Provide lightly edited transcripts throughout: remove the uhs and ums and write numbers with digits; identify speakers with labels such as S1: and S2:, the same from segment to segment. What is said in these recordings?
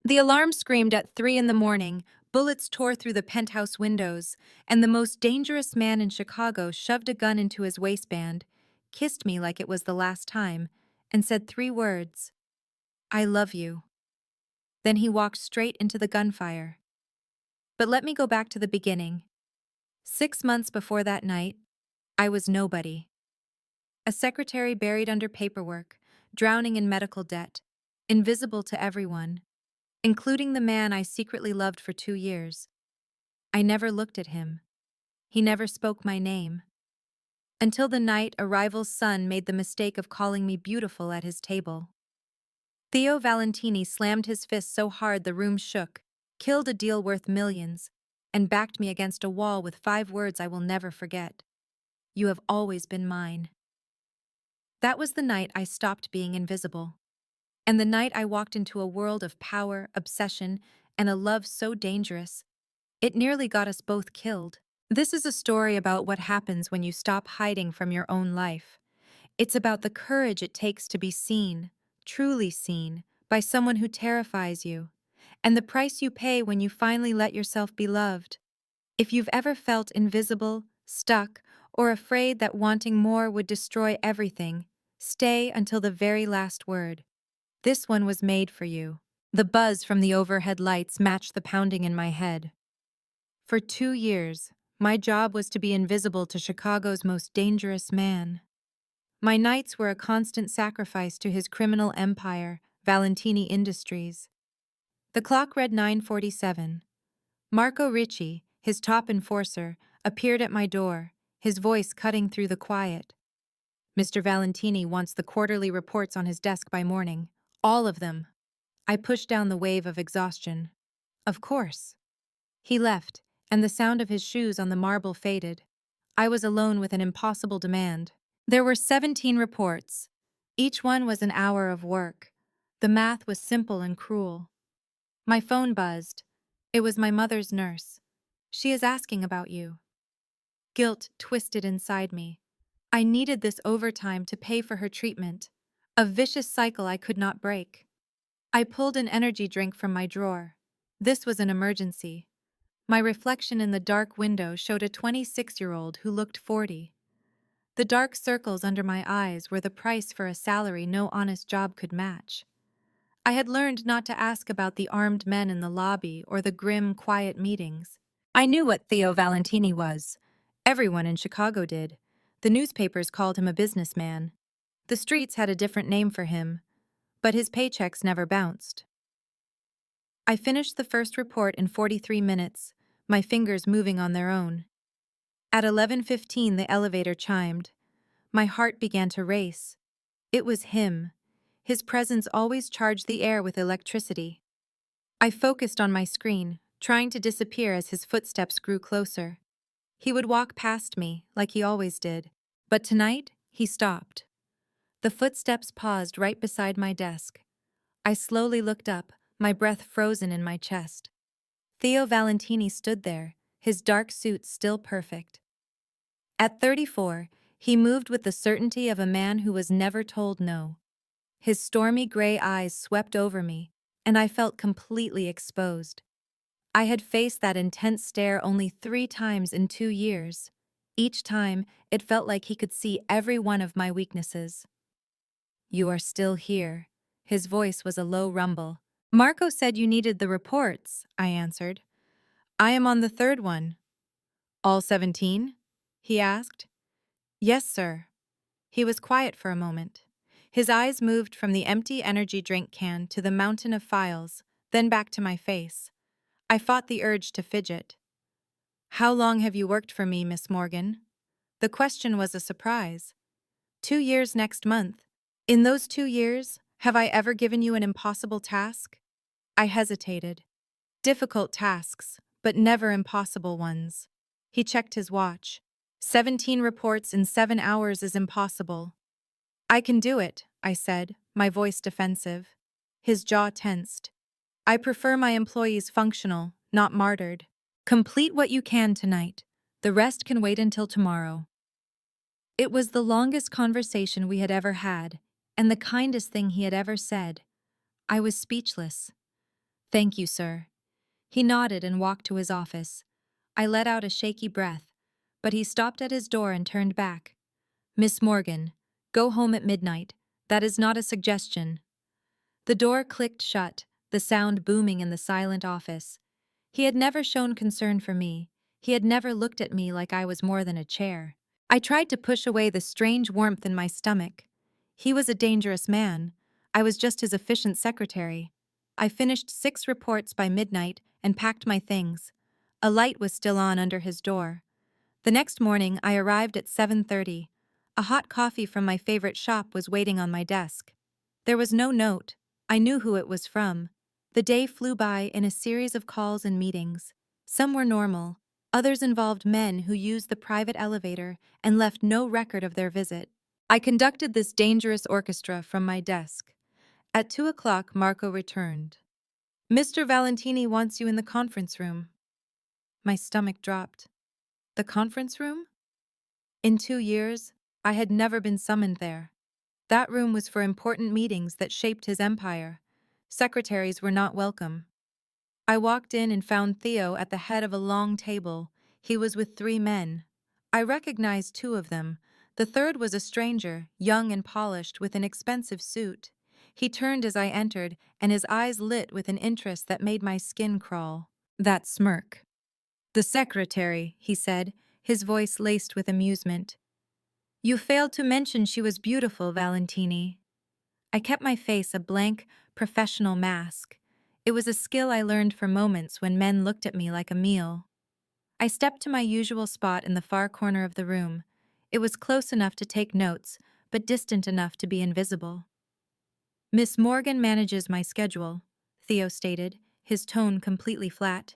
S1: The alarm screamed at 3 in the morning, bullets tore through the penthouse windows, and the most dangerous man in Chicago shoved a gun into his waistband, kissed me like it was the last time, and said 3 words, "I love you." Then he walked straight into the gunfire. But let me go back to the beginning. 6 months before that night, I was nobody. A secretary buried under paperwork, drowning in medical debt, invisible to everyone, including the man I secretly loved for 2 years. I never looked at him. He never spoke my name. Until the night a rival's son made the mistake of calling me beautiful at his table. Theo Valentini slammed his fist so hard the room shook, killed a deal worth millions, and backed me against a wall with 5 words I will never forget. "You have always been mine." That was the night I stopped being invisible. And the night I walked into a world of power, obsession, and a love so dangerous, it nearly got us both killed. This is a story about what happens when you stop hiding from your own life. It's about the courage it takes to be seen, truly seen, by someone who terrifies you, and the price you pay when you finally let yourself be loved. If you've ever felt invisible, stuck, or afraid that wanting more would destroy everything, stay until the very last word. This one was made for you. The buzz from the overhead lights matched the pounding in my head. For 2 years, my job was to be invisible to Chicago's most dangerous man. My nights were a constant sacrifice to his criminal empire, Valentini Industries. The clock read 9:47. Marco Ricci, his top enforcer, appeared at my door, his voice cutting through the quiet. "Mr. Valentini wants the quarterly reports on his desk by morning. All of them." I pushed down the wave of exhaustion. "Of course." He left, and the sound of his shoes on the marble faded. I was alone with an impossible demand. There were 17 reports. Each one was an hour of work. The math was simple and cruel. My phone buzzed. It was my mother's nurse. "She is asking about you." Guilt twisted inside me. I needed this overtime to pay for her treatment, a vicious cycle I could not break. I pulled an energy drink from my drawer. This was an emergency. My reflection in the dark window showed a 26-year-old who looked 40. The dark circles under my eyes were the price for a salary no honest job could match. I had learned not to ask about the armed men in the lobby or the grim, quiet meetings. I knew what Theo Valentini was. Everyone in Chicago did. The newspapers called him a businessman. The streets had a different name for him, but his paychecks never bounced. I finished the first report in 43 minutes, my fingers moving on their own. At 11:15 the elevator chimed. My heart began to race. It was him. His presence always charged the air with electricity. I focused on my screen, trying to disappear as his footsteps grew closer. He would walk past me, like he always did. But tonight, he stopped. The footsteps paused right beside my desk. I slowly looked up, my breath frozen in my chest. Theo Valentini stood there, his dark suit still perfect. At 34, he moved with the certainty of a man who was never told no. His stormy gray eyes swept over me, and I felt completely exposed. I had faced that intense stare only 3 times in 2 years. Each time, it felt like he could see every one of my weaknesses. "You are still here." His voice was a low rumble. "Marco said you needed the reports," I answered. "I am on the 3rd one." "All 17? He asked. "Yes, sir." He was quiet for a moment. His eyes moved from the empty energy drink can to the mountain of files, then back to my face. I fought the urge to fidget. "How long have you worked for me, Miss Morgan?" The question was a surprise. 2 years next month. In those 2 years, have I ever given you an impossible task? I hesitated. Difficult tasks, but never impossible ones. He checked his watch. 17 reports in 7 hours is impossible. "I can do it," I said, my voice defensive. His jaw tensed. "I prefer my employees functional, not martyred. Complete what you can tonight. The rest can wait until tomorrow." It was the longest conversation we had ever had, and the kindest thing he had ever said. I was speechless. Thank you, sir. He nodded and walked to his office. I let out a shaky breath, but he stopped at his door and turned back. Miss Morgan, go home at midnight. That is not a suggestion. The door clicked shut, the sound booming in the silent office. He had never shown concern for me. He had never looked at me like I was more than a chair. I tried to push away the strange warmth in my stomach. He was a dangerous man. I was just his efficient secretary. I finished 6 reports by midnight and packed my things. A light was still on under his door. The next morning, I arrived at 7:30. A hot coffee from my favorite shop was waiting on my desk. There was no note. I knew who it was from. The day flew by in a series of calls and meetings. Some were normal. Others involved men who used the private elevator and left no record of their visit. I conducted this dangerous orchestra from my desk. At 2 o'clock, Marco returned. Mr. Valentini wants you in the conference room. My stomach dropped. The conference room? In 2 years, I had never been summoned there. That room was for important meetings that shaped his empire. Secretaries were not welcome. I walked in and found Theo at the head of a long table. He was with 3 men. I recognized 2 of them. The third was a stranger, young and polished, with an expensive suit. He turned as I entered, and his eyes lit with an interest that made my skin crawl. That smirk. The secretary, he said, his voice laced with amusement. You failed to mention she was beautiful, Valentini. I kept my face a blank, professional mask. It was a skill I learned for moments when men looked at me like a meal. I stepped to my usual spot in the far corner of the room. It was close enough to take notes, but distant enough to be invisible. Miss Morgan manages my schedule, Theo stated, his tone completely flat.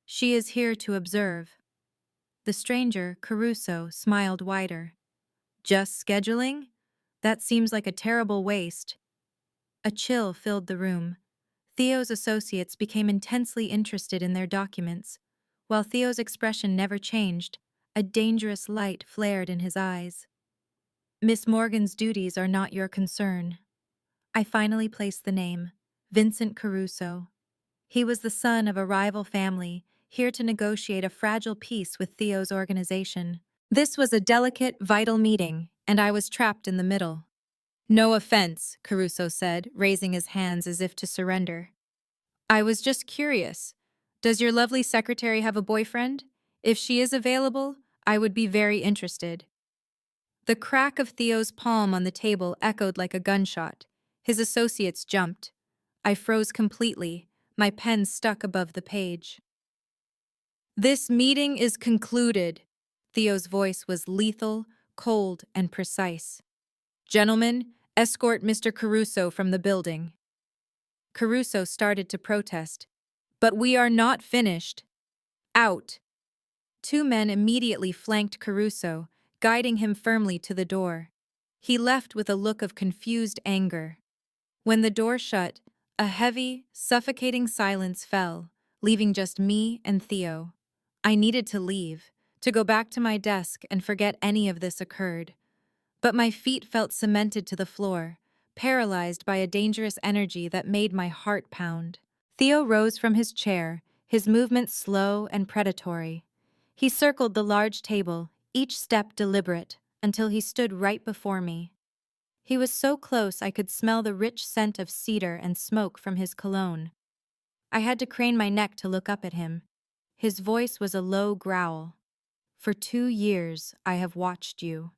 S1: She is here to observe. The stranger, Caruso, smiled wider. Just scheduling? That seems like a terrible waste. A chill filled the room. Theo's associates became intensely interested in their documents. While Theo's expression never changed, a dangerous light flared in his eyes. Miss Morgan's duties are not your concern. I finally placed the name, Vincent Caruso. He was the son of a rival family, here to negotiate a fragile peace with Theo's organization. This was a delicate, vital meeting, and I was trapped in the middle. No offense, Caruso said, raising his hands as if to surrender. I was just curious. Does your lovely secretary have a boyfriend? If she is available, I would be very interested. The crack of Theo's palm on the table echoed like a gunshot. His associates jumped. I froze completely, my pen stuck above the page. This meeting is concluded. Theo's voice was lethal, cold, and precise. Gentlemen, escort Mr. Caruso from the building. Caruso started to protest. But we are not finished. Out. 2 men immediately flanked Caruso, guiding him firmly to the door. He left with a look of confused anger. When the door shut, a heavy, suffocating silence fell, leaving just me and Theo. I needed to leave, to go back to my desk and forget any of this occurred. But my feet felt cemented to the floor, paralyzed by a dangerous energy that made my heart pound. Theo rose from his chair, his movements slow and predatory. He circled the large table, each step deliberate, until he stood right before me. He was so close I could smell the rich scent of cedar and smoke from his cologne. I had to crane my neck to look up at him. His voice was a low growl. For 2 years, I have watched you.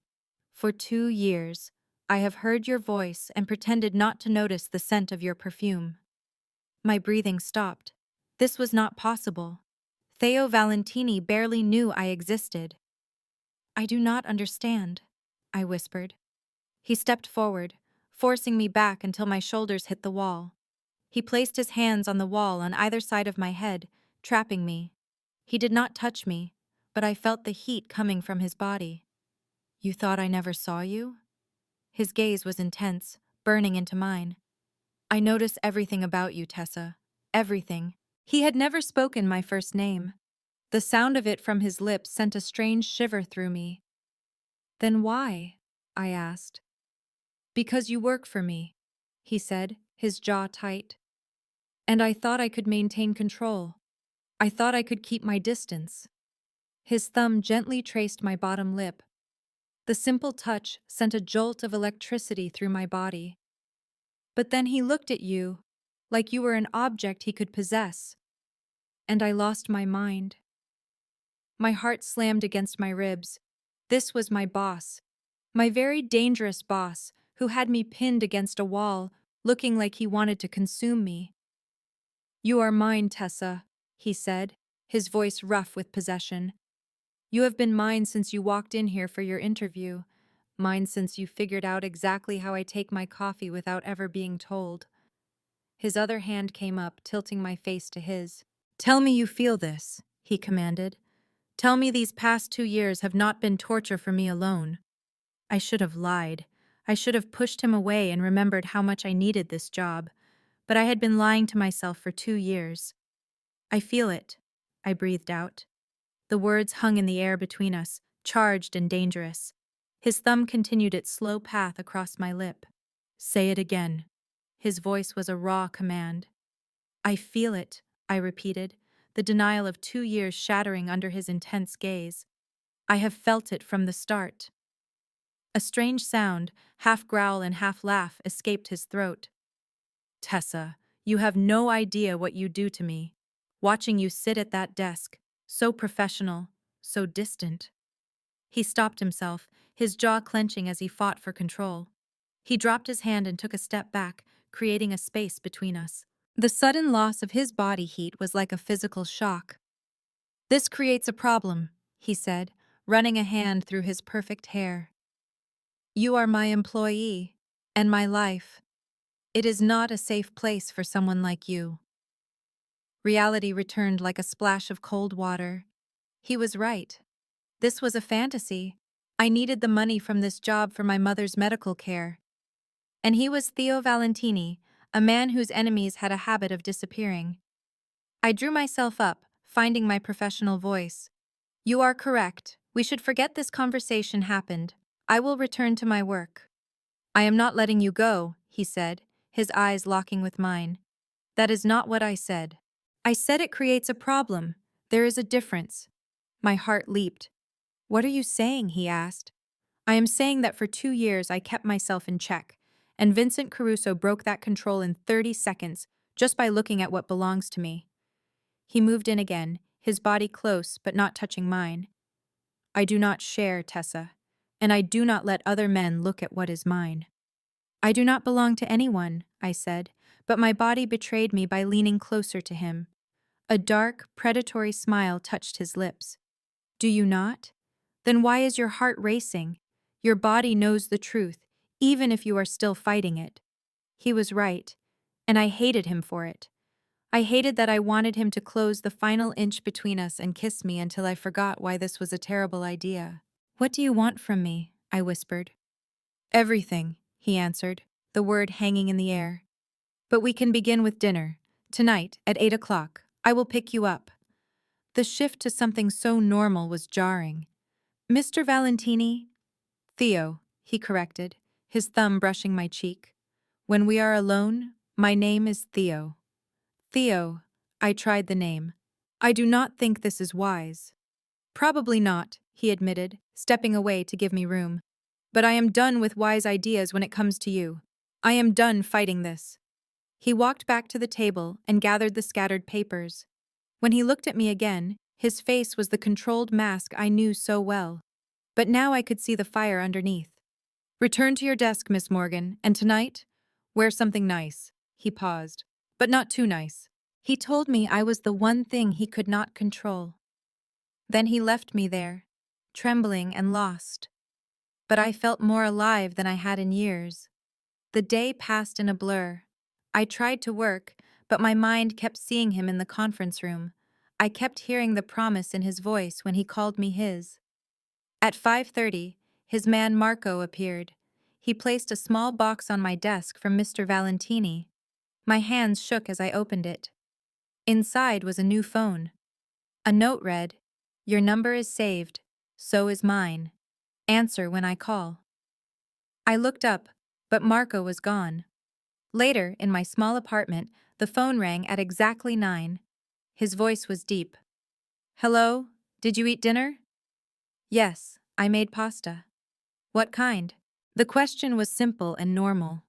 S1: For 2 years, I have heard your voice and pretended not to notice the scent of your perfume. My breathing stopped. This was not possible. Theo Valentini barely knew I existed. I do not understand, I whispered. He stepped forward, forcing me back until my shoulders hit the wall. He placed his hands on the wall on either side of my head, trapping me. He did not touch me, but I felt the heat coming from his body. You thought I never saw you? His gaze was intense, burning into mine. I notice everything about you, Tessa. Everything. He had never spoken my first name. The sound of it from his lips sent a strange shiver through me. Then why? I asked. Because you work for me, he said, his jaw tight. And I thought I could maintain control. I thought I could keep my distance. His thumb gently traced my bottom lip. The simple touch sent a jolt of electricity through my body. But then he looked at you, like you were an object he could possess, and I lost my mind. My heart slammed against my ribs. This was my boss, my very dangerous boss, who had me pinned against a wall, looking like he wanted to consume me. "You are mine, Tessa," he said, his voice rough with possession. "You have been mine since you walked in here for your interview. Mine since you figured out exactly how I take my coffee without ever being told." His other hand came up, tilting my face to his. "Tell me you feel this," he commanded. "Tell me these past 2 years have not been torture for me alone." I should have lied. I should have pushed him away and remembered how much I needed this job. But I had been lying to myself for 2 years. "I feel it," I breathed out. The words hung in the air between us, charged and dangerous. His thumb continued its slow path across my lip. "Say it again." His voice was a raw command. "I feel it," I repeated, the denial of 2 years shattering under his intense gaze. "I have felt it from the start." A strange sound, half growl and half laugh, escaped his throat. "Tessa, you have no idea what you do to me. Watching you sit at that desk, so professional, so distant." He stopped himself, his jaw clenching as he fought for control. He dropped his hand and took a step back, creating a space between us. The sudden loss of his body heat was like a physical shock. "This creates a problem," he said, running a hand through his perfect hair. "You are my employee, and my life. It is not a safe place for someone like you." Reality returned like a splash of cold water. He was right. This was a fantasy. I needed the money from this job for my mother's medical care. And he was Theo Valentini, a man whose enemies had a habit of disappearing. I drew myself up, finding my professional voice. "You are correct. We should forget this conversation happened. I will return to my work." "I am not letting you go," he said, his eyes locking with mine. "That is not what I said. I said it creates a problem. There is a difference." My heart leaped. "What are you saying?" he asked. "I am saying that for 2 years I kept myself in check, and Vincent Caruso broke that control in 30 seconds just by looking at what belongs to me." He moved in again, his body close but not touching mine. "I do not share, Tessa, and I do not let other men look at what is mine." "I do not belong to anyone," I said, but my body betrayed me by leaning closer to him. A dark, predatory smile touched his lips. "Do you not? Then why is your heart racing? Your body knows the truth, even if you are still fighting it." He was right, and I hated him for it. I hated that I wanted him to close the final inch between us and kiss me until I forgot why this was a terrible idea. "What do you want from me?" I whispered. "Everything," he answered, the word hanging in the air. "But we can begin with dinner. Tonight, at 8 o'clock. I will pick you up." The shift to something so normal was jarring. "Mr. Valentini?" "Theo," he corrected, his thumb brushing my cheek. "When we are alone, my name is Theo." "Theo," I tried the name. "I do not think this is wise." "Probably not," he admitted, stepping away to give me room. "But I am done with wise ideas when it comes to you. I am done fighting this." He walked back to the table and gathered the scattered papers. When he looked at me again, his face was the controlled mask I knew so well. But now I could see the fire underneath. "Return to your desk, Miss Morgan, and tonight, wear something nice." He paused. "But not too nice." He told me I was the one thing he could not control. Then he left me there, trembling and lost. But I felt more alive than I had in years. The day passed in a blur. I tried to work, but my mind kept seeing him in the conference room. I kept hearing the promise in his voice when he called me his. At 5:30, his man Marco appeared. He placed a small box on my desk from Mr. Valentini. My hands shook as I opened it. Inside was a new phone. A note read, "Your number is saved. So is mine. Answer when I call." I looked up, but Marco was gone. Later, in my small apartment, The phone rang at exactly 9. His voice was deep. Hello? Did you eat dinner? Yes, I made pasta. What kind? The question was simple and normal.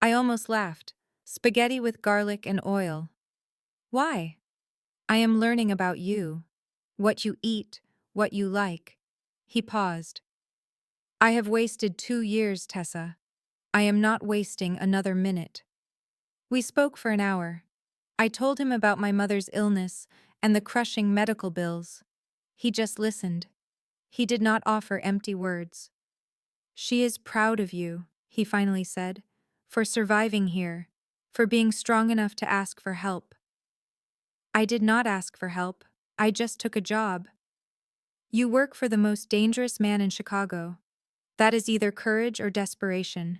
S1: I almost laughed. Spaghetti with garlic and oil. Why? I am learning about you. What you eat, what you like. He paused. I have wasted 2 years, Tessa. I am not wasting another minute. We spoke for an hour. I told him about my mother's illness and the crushing medical bills. He just listened. He did not offer empty words. She is proud of you, he finally said, for surviving here, for being strong enough to ask for help. I did not ask for help. I just took a job. You work for the most dangerous man in Chicago. That is either courage or desperation.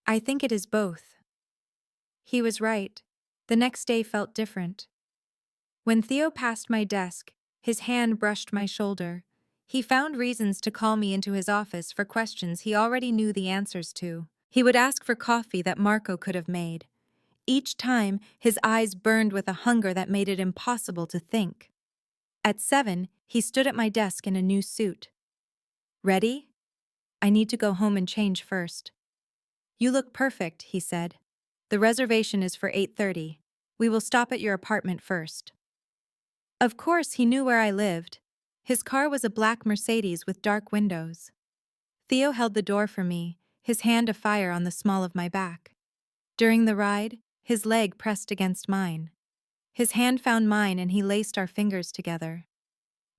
S1: I think it is both. He was right. The next day felt different. When Theo passed my desk, his hand brushed my shoulder. He found reasons to call me into his office for questions he already knew the answers to. He would ask for coffee that Marco could have made. Each time, his eyes burned with a hunger that made it impossible to think. At 7, he stood at my desk in a new suit. Ready? I need to go home and change first. You look perfect, he said. The reservation is for 8:30. We will stop at your apartment first. Of course, he knew where I lived. His car was a black Mercedes with dark windows. Theo held the door for me, his hand afire on the small of my back. During the ride, his leg pressed against mine. His hand found mine and he laced our fingers together.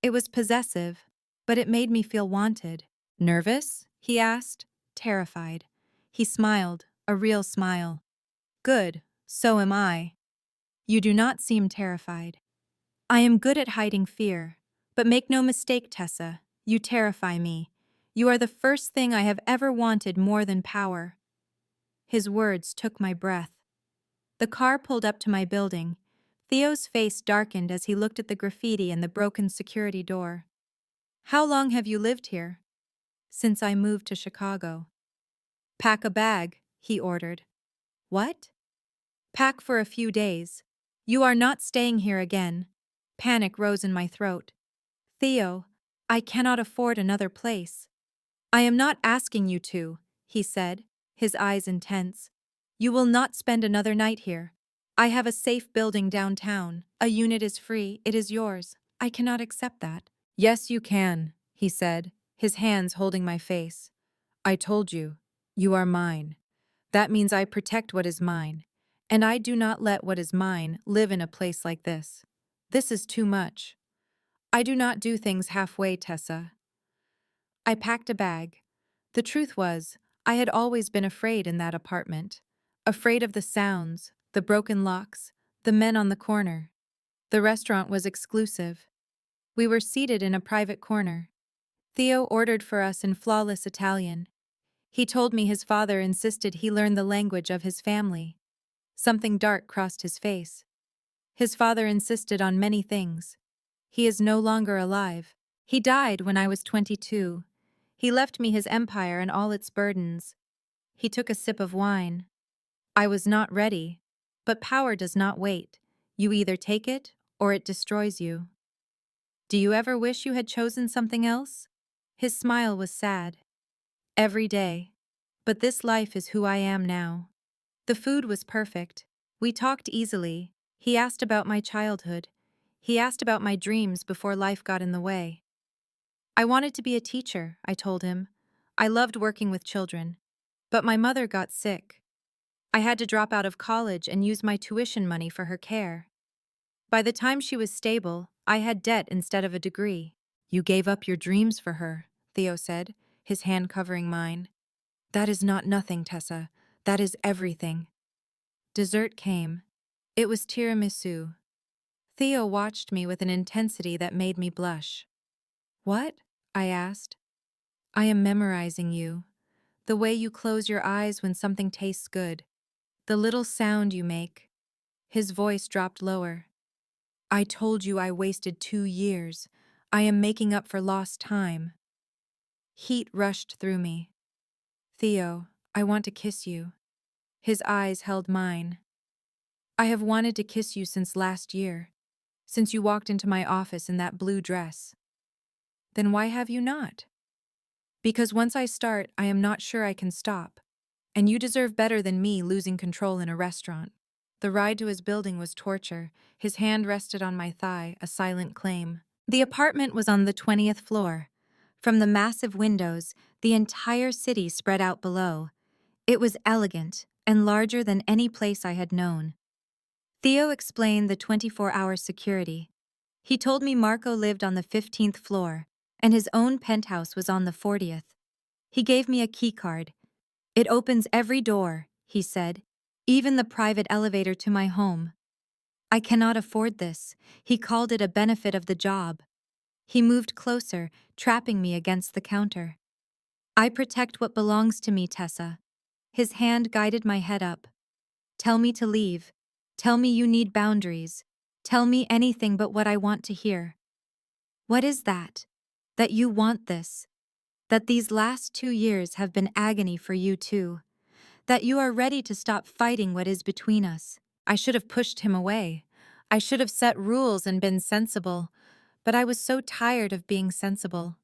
S1: It was possessive, but it made me feel wanted. Nervous? He asked, terrified. He smiled, a real smile. Good, so am I. You do not seem terrified. I am good at hiding fear, but make no mistake, Tessa, you terrify me. You are the first thing I have ever wanted more than power. His words took my breath. The car pulled up to my building. Theo's face darkened as he looked at the graffiti and the broken security door. How long have you lived here? Since I moved to Chicago. Pack a bag, he ordered. What? Pack for a few days. You are not staying here again. Panic rose in my throat. Theo, I cannot afford another place. I am not asking you to, he said, his eyes intense. You will not spend another night here. I have a safe building downtown. A unit is free. It is yours. I cannot accept that. Yes, you can, he said, his hands holding my face. I told you, you are mine. That means I protect what is mine, and I do not let what is mine live in a place like this. This is too much. I do not do things halfway, Tessa. I packed a bag. The truth was, I had always been afraid in that apartment. Afraid of the sounds, the broken locks, the men on the corner. The restaurant was exclusive. We were seated in a private corner. Theo ordered for us in flawless Italian. He told me his father insisted he learn the language of his family. Something dark crossed his face. His father insisted on many things. He is no longer alive. He died when I was 22. He left me his empire and all its burdens. He took a sip of wine. I was not ready. But power does not wait. You either take it, or it destroys you. Do you ever wish you had chosen something else? His smile was sad. Every day. But this life is who I am now. The food was perfect. We talked easily. He asked about my childhood. He asked about my dreams before life got in the way. I wanted to be a teacher, I told him. I loved working with children. But my mother got sick. I had to drop out of college and use my tuition money for her care. By the time she was stable, I had debt instead of a degree. You gave up your dreams for her, Theo said, his hand covering mine. That is not nothing, Tessa. That is everything. Dessert came. It was tiramisu. Theo watched me with an intensity that made me blush. What? I asked. I am memorizing you. The way you close your eyes when something tastes good. The little sound you make. His voice dropped lower. I told you I wasted 2 years. I am making up for lost time. Heat rushed through me. Theo, I want to kiss you. His eyes held mine. I have wanted to kiss you since last year, since you walked into my office in that blue dress. Then why have you not? Because once I start, I am not sure I can stop. And you deserve better than me losing control in a restaurant. The ride to his building was torture. His hand rested on my thigh, a silent claim. The apartment was on the 20th floor. From the massive windows, the entire city spread out below. It was elegant and larger than any place I had known. Theo explained the 24-hour security. He told me Marco lived on the 15th floor, and his own penthouse was on the 40th. He gave me a keycard. It opens every door, he said, even the private elevator to my home. I cannot afford this. He called it a benefit of the job. He moved closer, trapping me against the counter. I protect what belongs to me, Tessa. His hand guided my head up. Tell me to leave. Tell me you need boundaries. Tell me anything but what I want to hear. What is that? That you want this. That these last 2 years have been agony for you too. That you are ready to stop fighting what is between us. I should have pushed him away. I should have set rules and been sensible. But I was so tired of being sensible.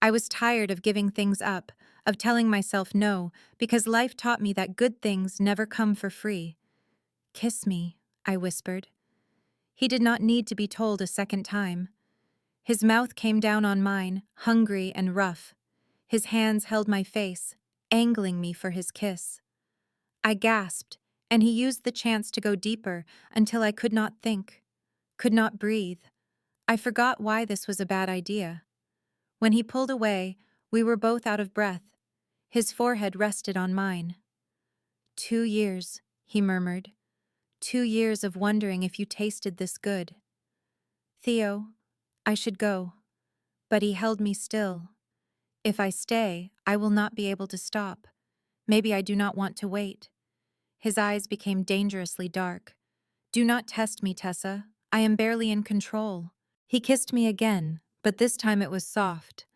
S1: I was tired of giving things up, of telling myself no, because life taught me that good things never come for free. Kiss me, I whispered. He did not need to be told a second time. His mouth came down on mine, hungry and rough. His hands held my face, angling me for his kiss. I gasped, and he used the chance to go deeper until I could not think, could not breathe. I forgot why this was a bad idea. When he pulled away, we were both out of breath. His forehead rested on mine. 2 years, he murmured. 2 years of wondering if you tasted this good. Theo, I should go. But he held me still. If I stay, I will not be able to stop. Maybe I do not want to wait. His eyes became dangerously dark. Do not test me, Tessa. I am barely in control. He kissed me again, but this time it was soft.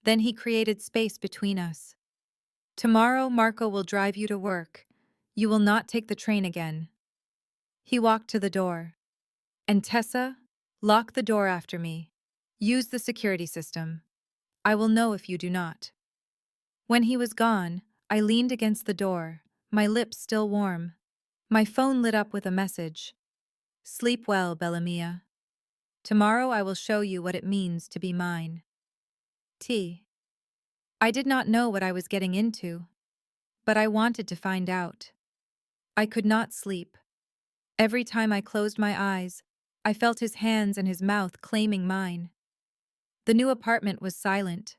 S1: Then he created space between us. Tomorrow, Marco will drive you to work. You will not take the train again. He walked to the door. And Tessa, lock the door after me. Use the security system. I will know if you do not. When he was gone, I leaned against the door, my lips still warm. My phone lit up with a message. Sleep well, Bella Mia. Tomorrow I will show you what it means to be mine. T. I did not know what I was getting into, but I wanted to find out. I could not sleep. Every time I closed my eyes, I felt his hands and his mouth claiming mine. The new apartment was silent.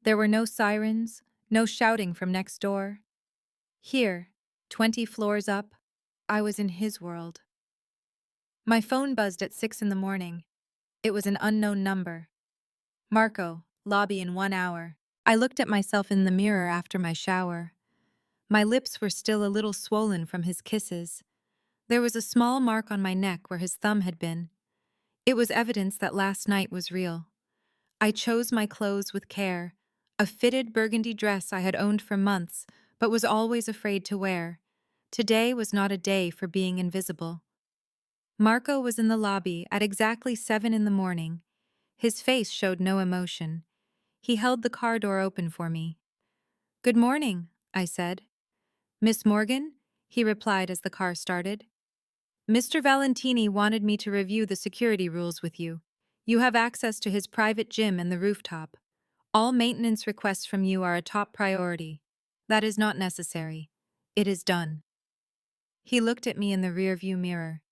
S1: There were no sirens, no shouting from next door. Here, 20 floors up, I was in his world. My phone buzzed at 6 in the morning. It was an unknown number. Marco, lobby in 1 hour. I looked at myself in the mirror after my shower. My lips were still a little swollen from his kisses. There was a small mark on my neck where his thumb had been. It was evidence that last night was real. I chose my clothes with care, a fitted burgundy dress I had owned for months, but was always afraid to wear. Today was not a day for being invisible. Marco was in the lobby at exactly 7 in the morning. His face showed no emotion. He held the car door open for me. "Good morning," I said. "Miss Morgan?" he replied as the car started. "Mr. Valentini wanted me to review the security rules with you. You have access to his private gym and the rooftop. All maintenance requests from you are a top priority. That is not necessary. It is done." He looked at me in the rearview mirror.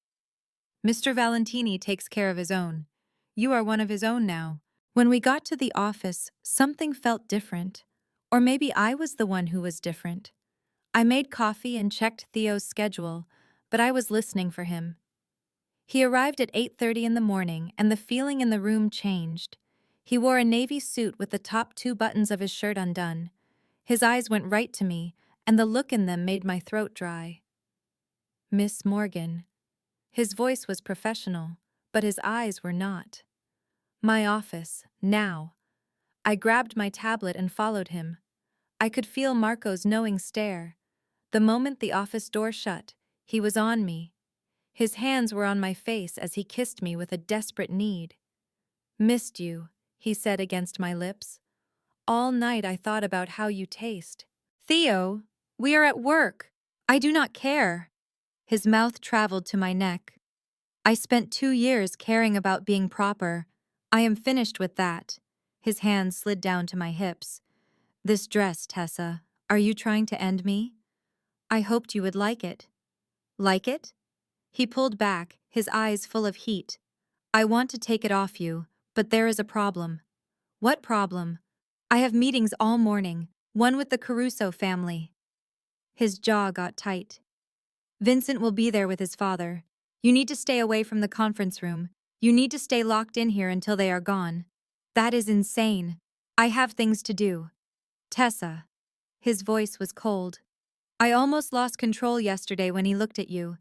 S1: "Mr. Valentini takes care of his own. You are one of his own now." When we got to the office, something felt different. Or maybe I was the one who was different. I made coffee and checked Theo's schedule, but I was listening for him. He arrived at 8:30 in the morning, and the feeling in the room changed. He wore a navy suit with the top 2 buttons of his shirt undone. His eyes went right to me, and the look in them made my throat dry. "Miss Morgan." His voice was professional, but his eyes were not. My office, now. I grabbed my tablet and followed him. I could feel Marco's knowing stare. The moment the office door shut, he was on me. His hands were on my face as he kissed me with a desperate need. "Missed you," he said against my lips. "All night I thought about how you taste." "Theo, we are at work. I do not care." His mouth traveled to my neck. "I spent 2 years caring about being proper. I am finished with that." His hands slid down to my hips. "This dress, Tessa, are you trying to end me? I hoped you would like it." "Like it?" He pulled back, his eyes full of heat. "I want to take it off you, but there is a problem." "What problem?" "I have meetings all morning, one with the Caruso family." His jaw got tight. "Vincent will be there with his father. You need to stay away from the conference room. You need to stay locked in here until they are gone." "That is insane. I have things to do." "Tessa." His voice was cold. "I almost lost control yesterday when he looked at you.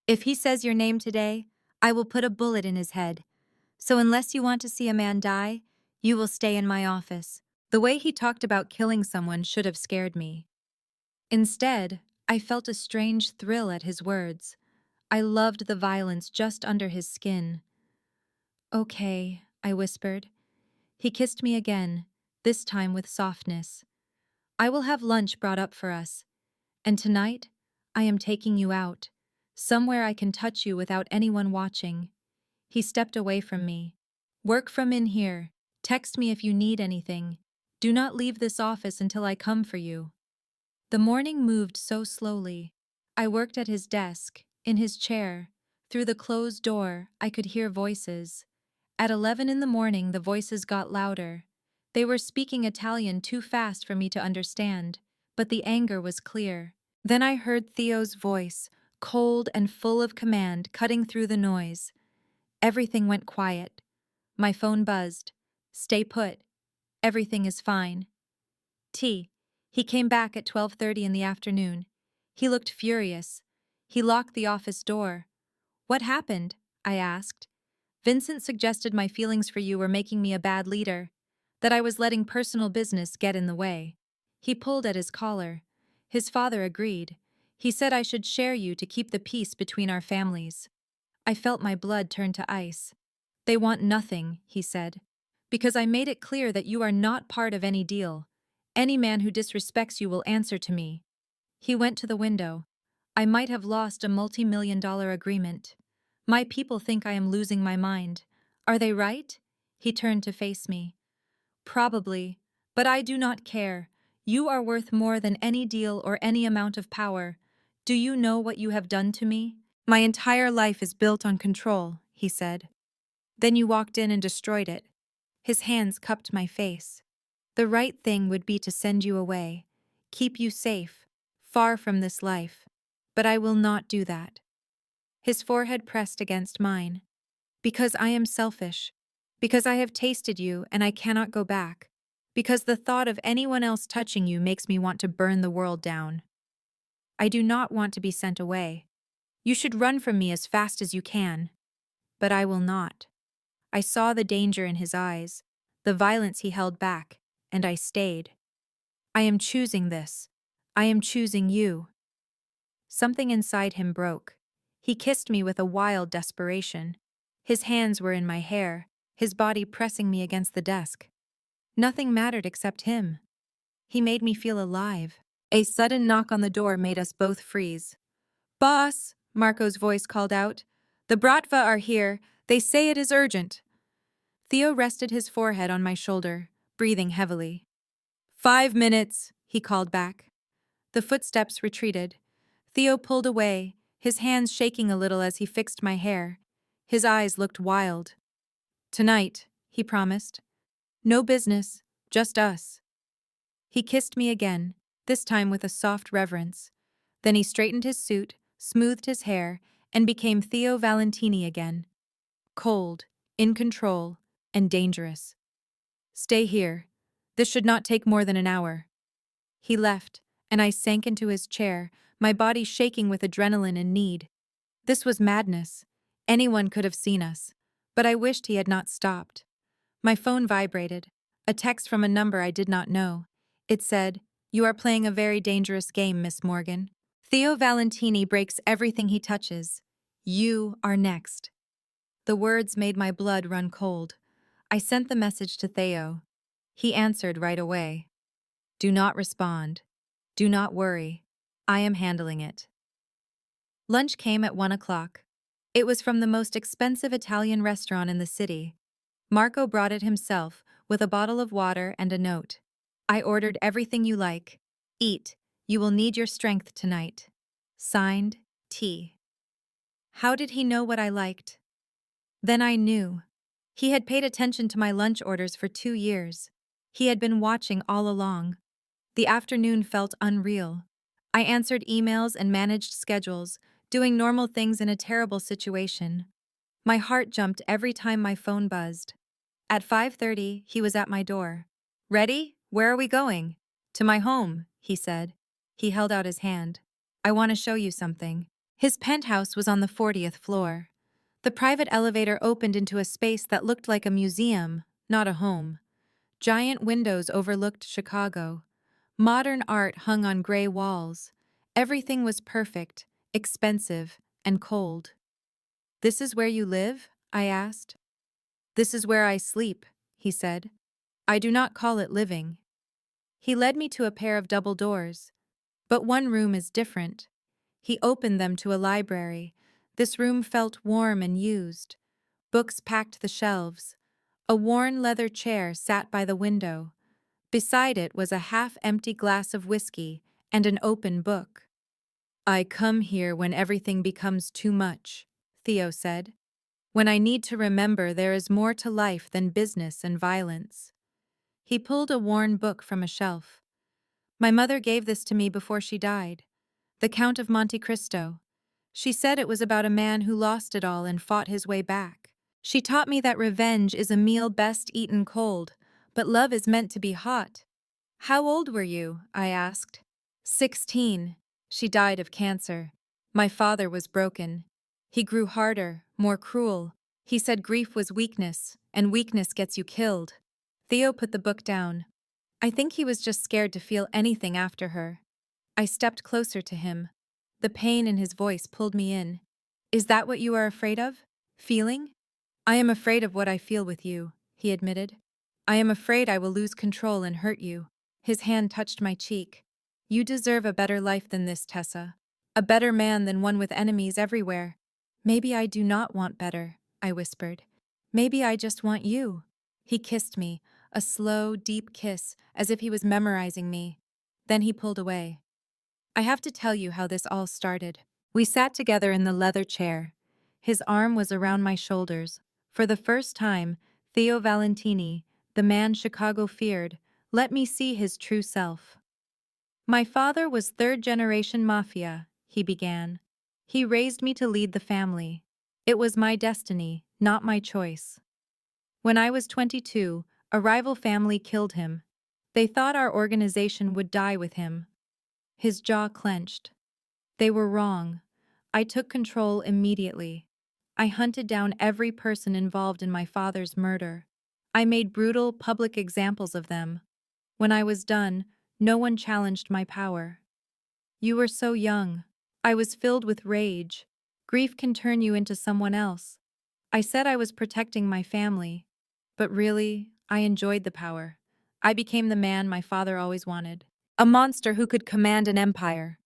S1: If he says your name today, I will put a bullet in his head. So unless you want to see a man die, you will stay in my office." The way he talked about killing someone should have scared me. Instead, I felt a strange thrill at his words. I loved the violence just under his skin. "Okay," I whispered. He kissed me again, this time with softness. "I will have lunch brought up for us. And tonight, I am taking you out. Somewhere I can touch you without anyone watching." He stepped away from me. "Work from in here. Text me if you need anything. Do not leave this office until I come for you." The morning moved so slowly. I worked at his desk, in his chair. Through the closed door, I could hear voices. At 11 in the morning, the voices got louder. They were speaking Italian too fast for me to understand, but the anger was clear. Then I heard Theo's voice, cold and full of command, cutting through the noise. Everything went quiet. My phone buzzed. "Stay put. Everything is fine." He came back at 12:30 in the afternoon. He looked furious. He locked the office door. "What happened?" I asked. "Vincent suggested my feelings for you were making me a bad leader, that I was letting personal business get in the way." He pulled at his collar. His father agreed. He said I should share you to keep the peace between our families. I felt my blood turn to ice. "They want nothing," he said, "because I made it clear that you are not part of any deal. Any man who disrespects you will answer to me." He went to the window. "I might have lost a multi-million-dollar agreement. My people think I am losing my mind. Are they right?" He turned to face me. "Probably, but I do not care. You are worth more than any deal or any amount of power. Do you know what you have done to me? My entire life is built on control," he said. "Then you walked in and destroyed it." His hands cupped my face. "The right thing would be to send you away, keep you safe, far from this life. But I will not do that." His forehead pressed against mine. "Because I am selfish. Because I have tasted you and I cannot go back. Because the thought of anyone else touching you makes me want to burn the world down. I do not want to be sent away. You should run from me as fast as you can. But I will not." I saw the danger in his eyes, the violence he held back, and I stayed. "I am choosing this. I am choosing you." Something inside him broke. He kissed me with a wild desperation. His hands were in my hair, his body pressing me against the desk. Nothing mattered except him. He made me feel alive. A sudden knock on the door made us both freeze. "Boss," Marco's voice called out. "The Bratva are here. They say it is urgent." Theo rested his forehead on my shoulder, breathing heavily. "5 minutes," he called back. The footsteps retreated. Theo pulled away, his hands shaking a little as he fixed my hair. His eyes looked wild. "Tonight," he promised. "No business, just us." He kissed me again, this time with a soft reverence. Then he straightened his suit, smoothed his hair, and became Theo Valentini again. Cold, in control, and dangerous. "Stay here. This should not take more than an hour." He left, and I sank into his chair, my body shaking with adrenaline and need. This was madness. Anyone could have seen us. But I wished he had not stopped. My phone vibrated. A text from a number I did not know. It said, "You are playing a very dangerous game, Miss Morgan. Theo Valentini breaks everything he touches. You are next. The words made my blood run cold. I sent the message to Theo. He answered right away. Do not respond. Do not worry. I am handling it. Lunch came at 1 o'clock. It was from the most expensive Italian restaurant in the city. Marco brought it himself, with a bottle of water and a note. I ordered everything you like. Eat. You will need your strength tonight. Signed, T. How did he know what I liked? Then I knew. He had paid attention to my lunch orders for 2 years. He had been watching all along. The afternoon felt unreal. I answered emails and managed schedules, doing normal things in a terrible situation. My heart jumped every time my phone buzzed. At 5:30, he was at my door. Ready? Where are we going? To my home, he said. He held out his hand. I want to show you something. His penthouse was on the 40th floor. The private elevator opened into a space that looked like a museum, not a home. Giant windows overlooked Chicago. Modern art hung on gray walls. Everything was perfect, expensive, and cold. This is where you live? I asked. This is where I sleep, he said. I do not call it living. He led me to a pair of double doors. But one room is different. He opened them to a library. This room felt warm and used. Books packed the shelves. A worn leather chair sat by the window. Beside it was a half-empty glass of whiskey and an open book. I come here when everything becomes too much, Theo said. When I need to remember there is more to life than business and violence. He pulled a worn book from a shelf. My mother gave this to me before she died. The Count of Monte Cristo. She said it was about a man who lost it all and fought his way back. She taught me that revenge is a meal best eaten cold, but love is meant to be hot. How old were you? I asked. 16. She died of cancer. My father was broken. He grew harder, more cruel. He said grief was weakness, and weakness gets you killed. Theo put the book down. I think he was just scared to feel anything after her. I stepped closer to him. The pain in his voice pulled me in. Is that what you are afraid of? Feeling? I am afraid of what I feel with you, he admitted. I am afraid I will lose control and hurt you. His hand touched my cheek. You deserve a better life than this, Tessa. A better man than one with enemies everywhere. Maybe I do not want better, I whispered. Maybe I just want you. He kissed me, a slow, deep kiss, as if he was memorizing me. Then he pulled away. I have to tell you how this all started. We sat together in the leather chair. His arm was around my shoulders. For the first time, Theo Valentini, the man Chicago feared, let me see his true self. My father was third-generation Mafia, he began. He raised me to lead the family. It was my destiny, not my choice. When I was 22, a rival family killed him. They thought our organization would die with him. His jaw clenched. They were wrong. I took control immediately. I hunted down every person involved in my father's murder. I made brutal, public examples of them. When I was done, no one challenged my power. You were so young. I was filled with rage. Grief can turn you into someone else. I said I was protecting my family. But really, I enjoyed the power. I became the man my father always wanted. A monster who could command an empire.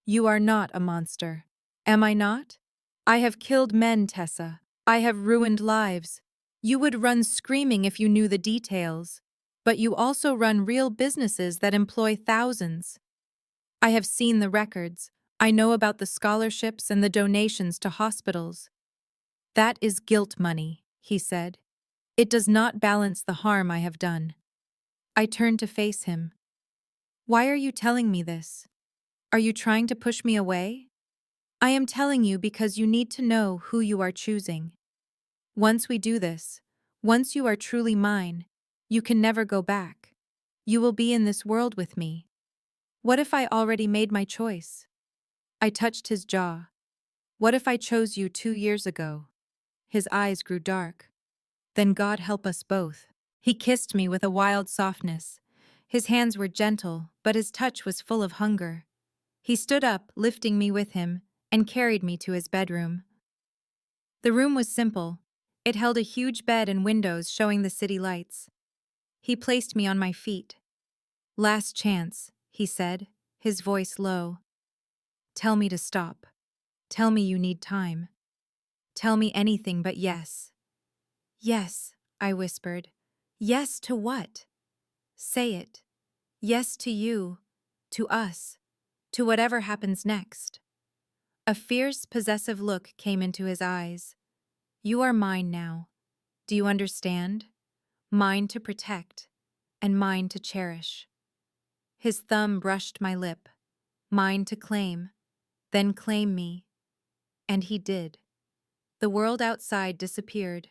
S1: You are not a monster. Am I not? I have killed men, Tessa. I have ruined lives. You would run screaming if you knew the details. But you also run real businesses that employ thousands. I have seen the records. I know about the scholarships and the donations to hospitals. That is guilt money, he said. It does not balance the harm I have done. I turned to face him. Why are you telling me this? Are you trying to push me away? I am telling you because you need to know who you are choosing. Once we do this, once you are truly mine, you can never go back. You will be in this world with me. What if I already made my choice? I touched his jaw. What if I chose you 2 years ago? His eyes grew dark. Then God help us both. He kissed me with a wild softness. His hands were gentle, but his touch was full of hunger. He stood up, lifting me with him, and carried me to his bedroom. The room was simple. It held a huge bed and windows showing the city lights. He placed me on my feet. "Last chance," he said, his voice low. "Tell me to stop. Tell me you need time. Tell me anything but yes." "Yes," I whispered. "Yes to what?" "Say it. Yes to you. To us. To whatever happens next." A fierce, possessive look came into his eyes. "You are mine now. Do you understand? Mine to protect, and mine to cherish." His thumb brushed my lip. "Mine to claim, then claim me." And he did. The world outside disappeared.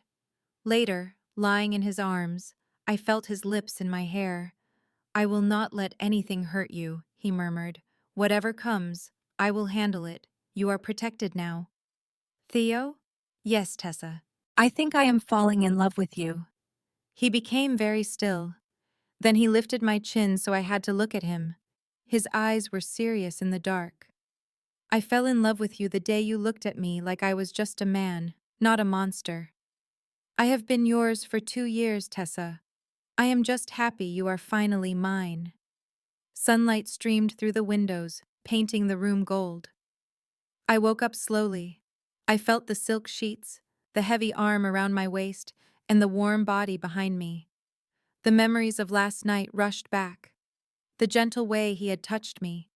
S1: Later, lying in his arms, I felt his lips in my hair. "I will not let anything hurt you," he murmured. "Whatever comes, I will handle it. You are protected now." "Theo?" "Yes, Tessa. I think I am falling in love with you." He became very still. Then he lifted my chin so I had to look at him. His eyes were serious in the dark. "I fell in love with you the day you looked at me like I was just a man, not a monster. I have been yours for 2 years, Tessa. I am just happy you are finally mine." Sunlight streamed through the windows, painting the room gold. I woke up slowly. I felt the silk sheets, the heavy arm around my waist, and the warm body behind me. The memories of last night rushed back. The gentle way he had touched me.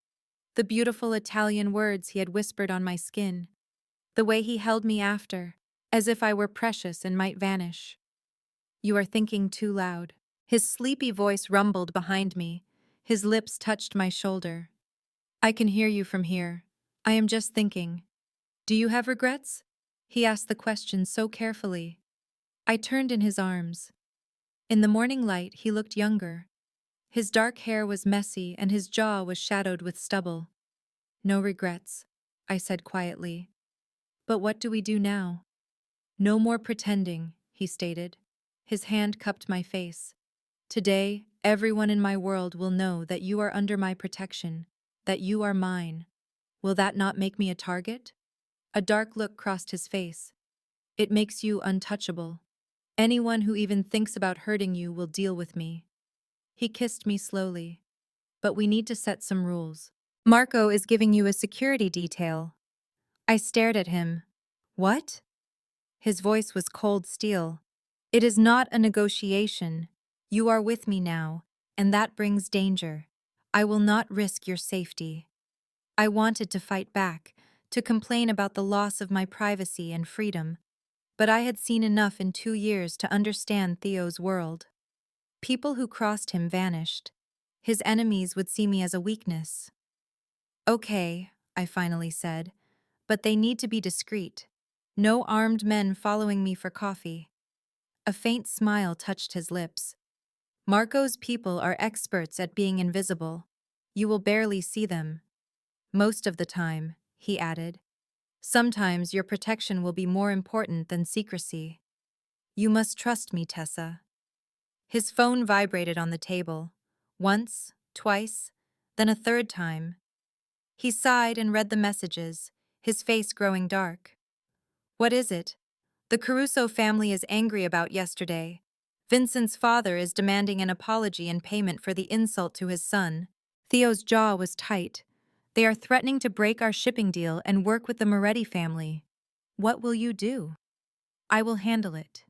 S1: The beautiful Italian words he had whispered on my skin. The way he held me after, as if I were precious and might vanish. "You are thinking too loud." His sleepy voice rumbled behind me. His lips touched my shoulder. "I can hear you from here. I am just thinking." "Do you have regrets?" He asked the question so carefully. I turned in his arms. In the morning light, he looked younger. His dark hair was messy and his jaw was shadowed with stubble. "No regrets," I said quietly. "But what do we do now?" "No more pretending," he stated. His hand cupped my face. "Today, everyone in my world will know that you are under my protection, that you are mine. Will that not make me a target?" A dark look crossed his face. "It makes you untouchable. Anyone who even thinks about hurting you will deal with me." He kissed me slowly. "But we need to set some rules. Marco is giving you a security detail." I stared at him. "What?" His voice was cold steel. "It is not a negotiation. You are with me now, and that brings danger. I will not risk your safety." I wanted to fight back, to complain about the loss of my privacy and freedom, but I had seen enough in 2 years to understand Theo's world. People who crossed him vanished. His enemies would see me as a weakness. "Okay," I finally said, "but they need to be discreet. No armed men following me for coffee." A faint smile touched his lips. "Marco's people are experts at being invisible. You will barely see them. Most of the time," he added. "Sometimes your protection will be more important than secrecy. You must trust me, Tessa." His phone vibrated on the table. Once, twice, then a third time. He sighed and read the messages, his face growing dark. "What is it?" "The Caruso family is angry about yesterday. Vincent's father is demanding an apology and payment for the insult to his son." Theo's jaw was tight. "They are threatening to break our shipping deal and work with the Moretti family." "What will you do?" "I will handle it."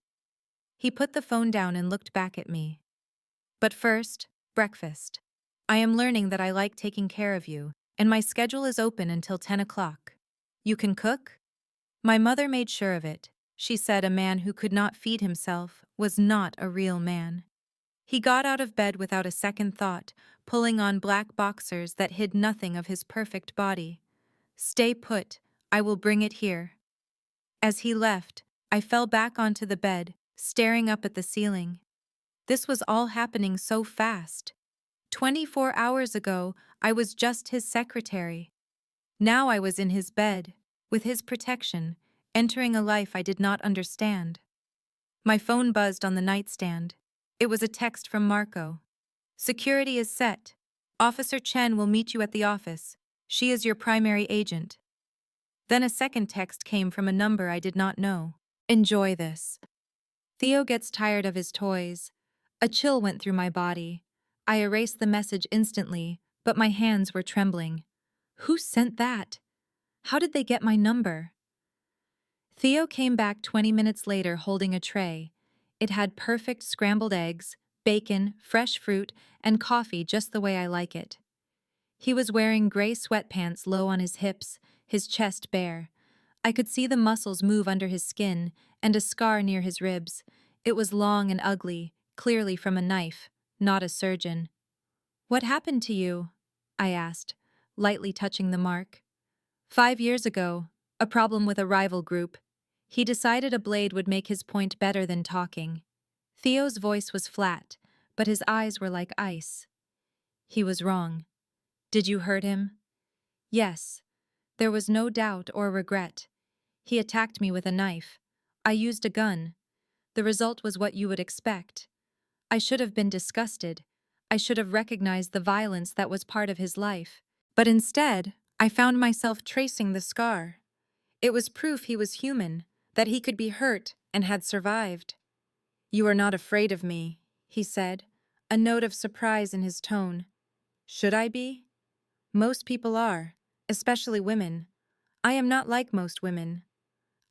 S1: He put the phone down and looked back at me. "But first, breakfast. I am learning that I like taking care of you, and my schedule is open until 10 o'clock. You can cook?" My mother made sure of it. She said a man who could not feed himself was not a real man. He got out of bed without a second thought, pulling on black boxers that hid nothing of his perfect body. "Stay put, I will bring it here." As he left, I fell back onto the bed, staring up at the ceiling. This was all happening so fast. 24 hours ago, I was just his secretary. Now I was in his bed, with his protection, entering a life I did not understand. My phone buzzed on the nightstand. It was a text from Marco. "Security is set. Officer Chen will meet you at the office. She is your primary agent." Then a second text came from a number I did not know. Enjoy this. Theo gets tired of his toys. A chill went through my body. I erased the message instantly, but my hands were trembling. Who sent that? How did they get my number? Theo came back 20 minutes later holding a tray. It had perfect scrambled eggs, bacon, fresh fruit, and coffee just the way I like it. He was wearing gray sweatpants low on his hips, his chest bare. I could see the muscles move under his skin and a scar near his ribs. It was long and ugly, clearly from a knife, not a surgeon. What happened to you? I asked, lightly touching the mark. 5 years ago, a problem with a rival group. He decided a blade would make his point better than talking. Theo's voice was flat, but his eyes were like ice. He was wrong. Did you hurt him? Yes. There was no doubt or regret. He attacked me with a knife. I used a gun. The result was what you would expect. I should have been disgusted. I should have recognized the violence that was part of his life. But instead, I found myself tracing the scar. It was proof he was human, that he could be hurt and had survived. You are not afraid of me, he said, a note of surprise in his tone. Should I be? Most people are, especially women. I am not like most women.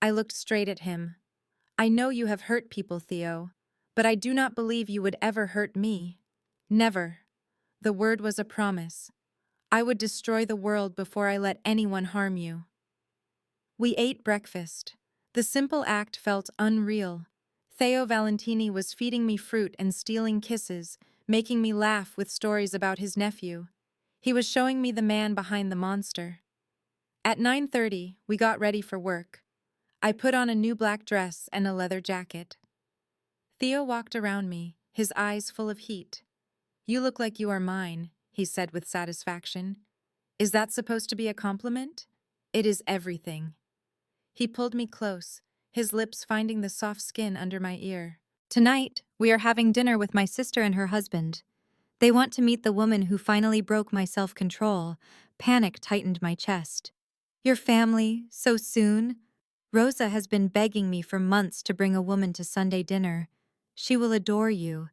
S1: I looked straight at him. I know you have hurt people, Theo, but I do not believe you would ever hurt me. Never. The word was a promise. I would destroy the world before I let anyone harm you. We ate breakfast. The simple act felt unreal. Theo Valentini was feeding me fruit and stealing kisses, making me laugh with stories about his nephew. He was showing me the man behind the monster. At 9:30, we got ready for work. I put on a new black dress and a leather jacket. Theo walked around me, his eyes full of heat. You look like you are mine, he said with satisfaction. Is that supposed to be a compliment? It is everything. He pulled me close, his lips finding the soft skin under my ear. Tonight, we are having dinner with my sister and her husband. They want to meet the woman who finally broke my self-control. Panic tightened my chest. Your family, so soon? Rosa has been begging me for months to bring a woman to Sunday dinner. She will adore you.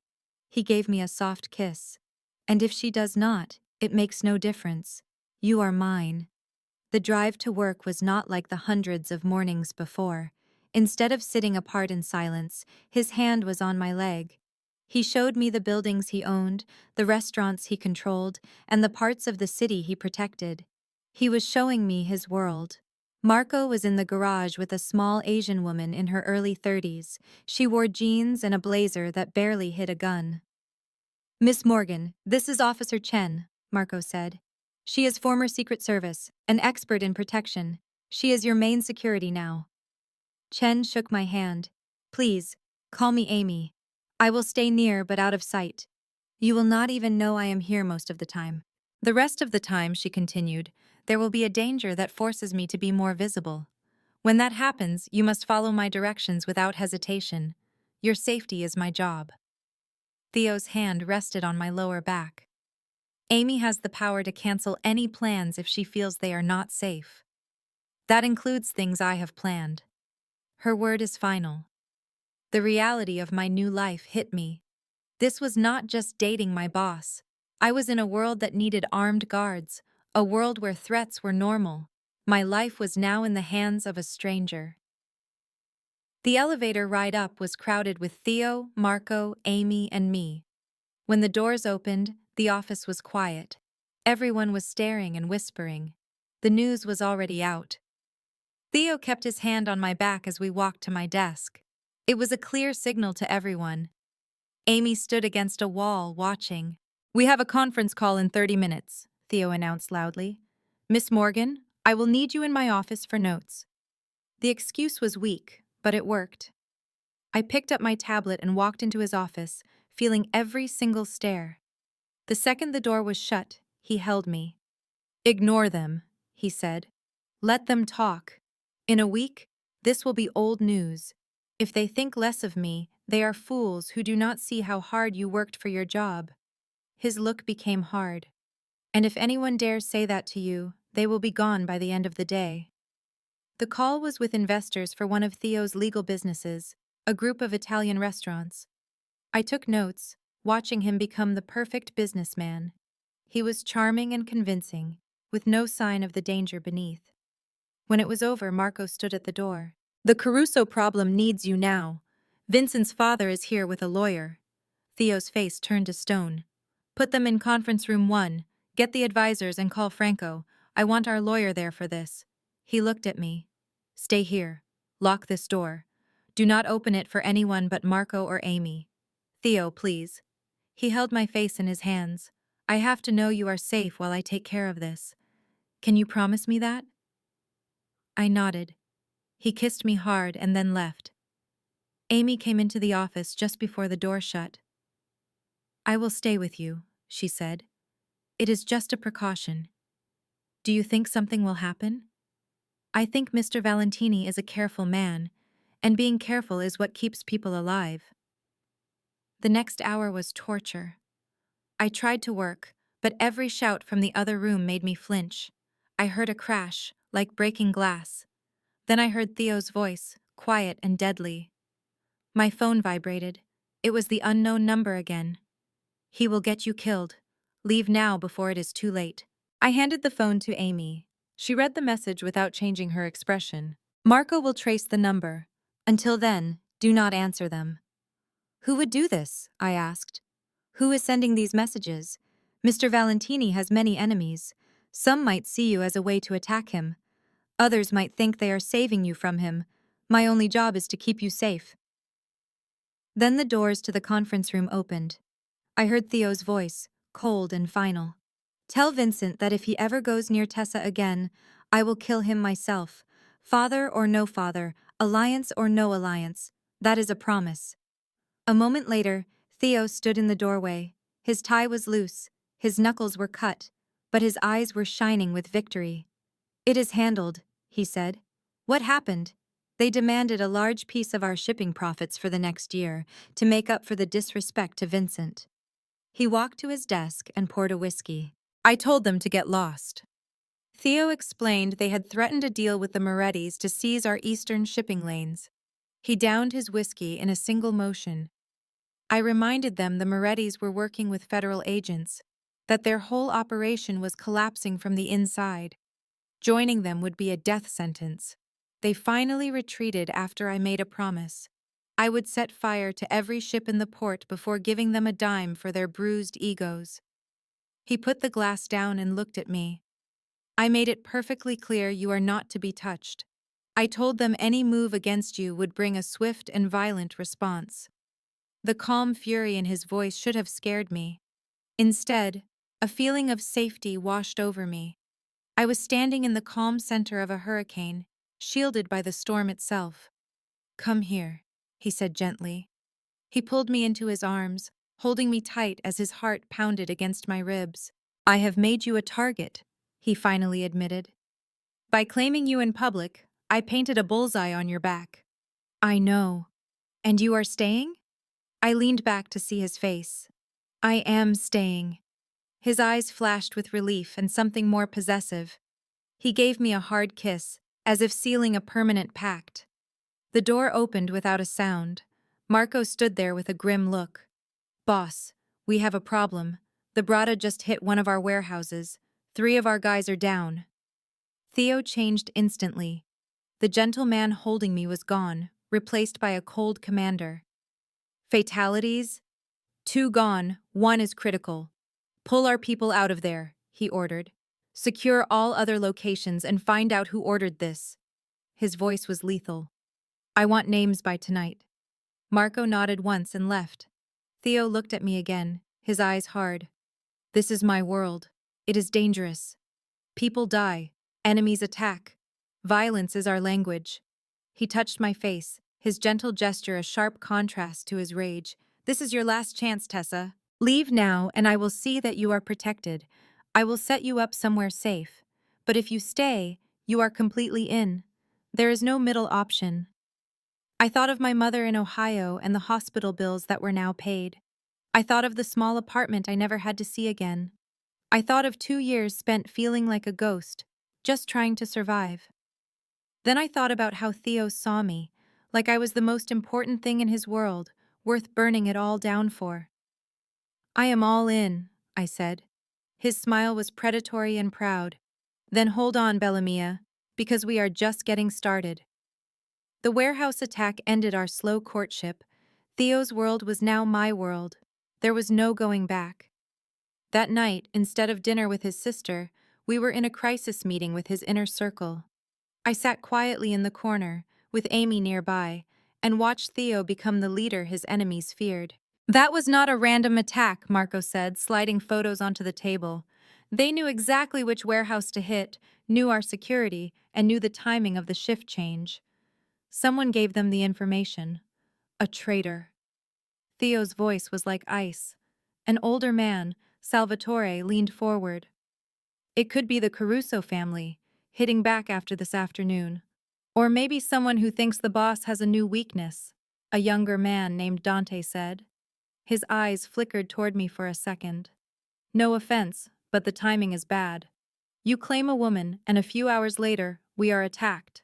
S1: He gave me a soft kiss. And if she does not, it makes no difference. You are mine. The drive to work was not like the hundreds of mornings before. Instead of sitting apart in silence, his hand was on my leg. He showed me the buildings he owned, the restaurants he controlled, and the parts of the city he protected. He was showing me his world. Marco was in the garage with a small Asian woman in her early 30s. She wore jeans and a blazer that barely hid a gun. Miss Morgan, this is Officer Chen, Marco said. She is former Secret Service, an expert in protection. She is your main security now. Chen shook my hand. Please, call me Amy. I will stay near but out of sight. You will not even know I am here most of the time. The rest of the time, she continued, there will be a danger that forces me to be more visible. When that happens, you must follow my directions without hesitation. Your safety is my job. Theo's hand rested on my lower back. Amy has the power to cancel any plans if she feels they are not safe. That includes things I have planned. Her word is final. The reality of my new life hit me. This was not just dating my boss. I was in a world that needed armed guards, a world where threats were normal. My life was now in the hands of a stranger. The elevator ride up was crowded with Theo, Marco, Amy, and me. When the doors opened, the office was quiet. Everyone was staring and whispering. The news was already out. Theo kept his hand on my back as we walked to my desk. It was a clear signal to everyone. Amy stood against a wall, watching. We have a conference call in 30 minutes, Theo announced loudly. Miss Morgan, I will need you in my office for notes. The excuse was weak, but it worked. I picked up my tablet and walked into his office, feeling every single stare. The second the door was shut, he held me. Ignore them, he said. Let them talk. In a week, this will be old news. If they think less of me, they are fools who do not see how hard you worked for your job. His look became hard. And if anyone dares say that to you, they will be gone by the end of the day. The call was with investors for one of Theo's legal businesses, a group of Italian restaurants. I took notes, watching him become the perfect businessman. He was charming and convincing, with no sign of the danger beneath. When it was over, Marco stood at the door. The Caruso problem needs you now. Vincent's father is here with a lawyer. Theo's face turned to stone. Put them in conference room 1. Get the advisors and call Franco. I want our lawyer there for this. He looked at me. Stay here. Lock this door. Do not open it for anyone but Marco or Amy. Theo, please. He held my face in his hands. I have to know you are safe while I take care of this. Can you promise me that? I nodded. He kissed me hard and then left. Amy came into the office just before the door shut. I will stay with you, she said. It is just a precaution. Do you think something will happen? I think Mr. Valentini is a careful man, and being careful is what keeps people alive. The next hour was torture. I tried to work, but every shout from the other room made me flinch. I heard a crash, like breaking glass. Then I heard Theo's voice, quiet and deadly. My phone vibrated. It was the unknown number again. He will get you killed. Leave now before it is too late. I handed the phone to Amy. She read the message without changing her expression. Marco will trace the number. Until then, do not answer them. Who would do this? I asked. Who is sending these messages? Mr. Valentini has many enemies. Some might see you as a way to attack him. Others might think they are saving you from him. My only job is to keep you safe. Then the doors to the conference room opened. I heard Theo's voice, cold and final. Tell Vincent that if he ever goes near Tessa again, I will kill him myself. Father or no father, alliance or no alliance, that is a promise. A moment later, Theo stood in the doorway. His tie was loose, his knuckles were cut, but his eyes were shining with victory. It is handled, he said. What happened? They demanded a large piece of our shipping profits for the next year to make up for the disrespect to Vincent. He walked to his desk and poured a whiskey. I told them to get lost. Theo explained they had threatened a deal with the Morettis to seize our eastern shipping lanes. He downed his whiskey in a single motion. I reminded them the Morettis were working with federal agents, that their whole operation was collapsing from the inside. Joining them would be a death sentence. They finally retreated after I made a promise. I would set fire to every ship in the port before giving them a dime for their bruised egos. He put the glass down and looked at me. I made it perfectly clear you are not to be touched. I told them any move against you would bring a swift and violent response. The calm fury in his voice should have scared me. Instead, a feeling of safety washed over me. I was standing in the calm center of a hurricane, shielded by the storm itself. Come here, he said gently. He pulled me into his arms, holding me tight as his heart pounded against my ribs. I have made you a target, he finally admitted. By claiming you in public, I painted a bullseye on your back. I know. And you are staying? I leaned back to see his face. I am staying. His eyes flashed with relief and something more possessive. He gave me a hard kiss, as if sealing a permanent pact. The door opened without a sound. Marco stood there with a grim look. Boss, we have a problem. The Brada just hit one of our warehouses. 3 of our guys are down. Theo changed instantly. The gentle man holding me was gone, replaced by a cold commander. Fatalities? 2 gone, 1 is critical. Pull our people out of there, he ordered. Secure all other locations and find out who ordered this. His voice was lethal. I want names by tonight. Marco nodded once and left. Theo looked at me again, his eyes hard. This is my world. It is dangerous. People die. Enemies attack. Violence is our language. He touched my face, his gentle gesture a sharp contrast to his rage. This is your last chance, Tessa. Leave now and I will see that you are protected. I will set you up somewhere safe. But if you stay, you are completely in. There is no middle option. I thought of my mother in Ohio and the hospital bills that were now paid. I thought of the small apartment I never had to see again. I thought of 2 years spent feeling like a ghost, just trying to survive. Then I thought about how Theo saw me, like I was the most important thing in his world, worth burning it all down for. I am all in, I said. His smile was predatory and proud. Then hold on, Bellamia, because we are just getting started. The warehouse attack ended our slow courtship. Theo's world was now my world. There was no going back. That night, instead of dinner with his sister, we were in a crisis meeting with his inner circle. I sat quietly in the corner, with Amy nearby, and watched Theo become the leader his enemies feared. That was not a random attack, Marco said, sliding photos onto the table. They knew exactly which warehouse to hit, knew our security, and knew the timing of the shift change. Someone gave them the information. A traitor. Theo's voice was like ice. An older man, Salvatore, leaned forward. It could be the Caruso family, hitting back after this afternoon. Or maybe someone who thinks the boss has a new weakness, a younger man named Dante said. His eyes flickered toward me for a second. No offense, but the timing is bad. You claim a woman, and a few hours later, we are attacked.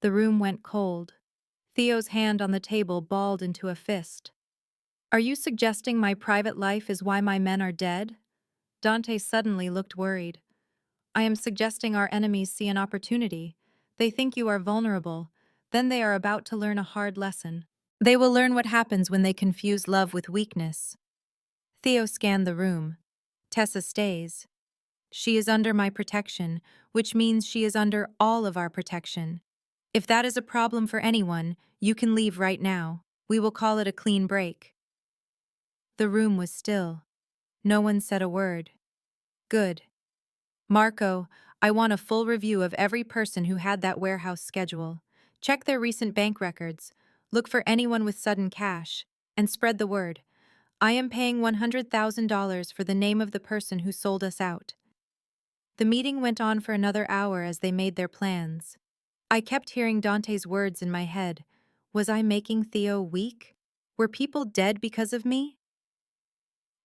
S1: The room went cold. Theo's hand on the table balled into a fist. Are you suggesting my private life is why my men are dead? Dante suddenly looked worried. I am suggesting our enemies see an opportunity. They think you are vulnerable. Then they are about to learn a hard lesson. They will learn what happens when they confuse love with weakness. Theo scanned the room. Tessa stays. She is under my protection, which means she is under all of our protection. If that is a problem for anyone, you can leave right now. We will call it a clean break. The room was still. No one said a word. Good. Marco, I want a full review of every person who had that warehouse schedule. Check their recent bank records. Look for anyone with sudden cash. And spread the word. I am paying $100,000 for the name of the person who sold us out. The meeting went on for another hour as they made their plans. I kept hearing Dante's words in my head. Was I making Theo weak? Were people dead because of me?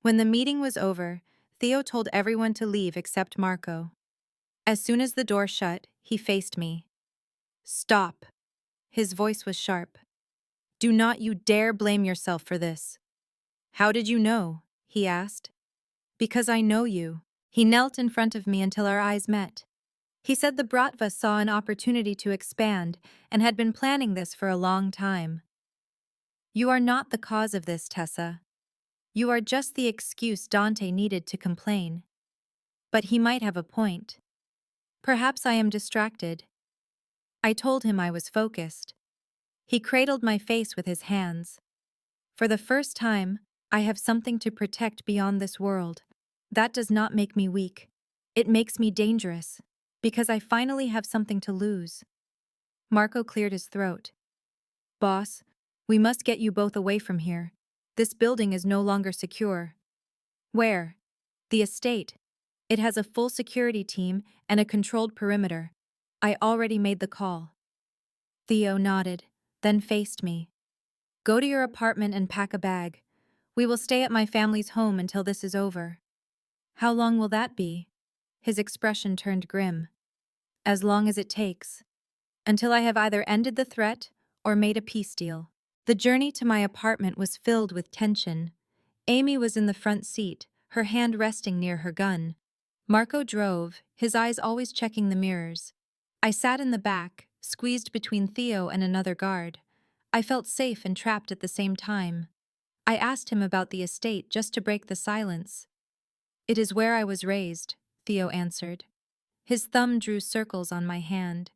S1: When the meeting was over, Theo told everyone to leave except Marco. As soon as the door shut, he faced me. Stop. His voice was sharp. Do not you dare blame yourself for this. How did you know? He asked. Because I know you. He knelt in front of me until our eyes met. He said the Bratva saw an opportunity to expand and had been planning this for a long time. You are not the cause of this, Tessa. You are just the excuse Dante needed to complain. But he might have a point. Perhaps I am distracted. I told him I was focused. He cradled my face with his hands. For the first time, I have something to protect beyond this world. That does not make me weak. It makes me dangerous, because I finally have something to lose. Marco cleared his throat. Boss, we must get you both away from here. This building is no longer secure. Where? The estate. It has a full security team and a controlled perimeter. I already made the call. Theo nodded, then faced me. Go to your apartment and pack a bag. We will stay at my family's home until this is over. How long will that be? His expression turned grim. As long as it takes. Until I have either ended the threat or made a peace deal. The journey to my apartment was filled with tension. Amy was in the front seat, her hand resting near her gun. Marco drove, his eyes always checking the mirrors. I sat in the back, squeezed between Theo and another guard. I felt safe and trapped at the same time. I asked him about the estate just to break the silence. It is where I was raised, Theo answered. His thumb drew circles on my hand.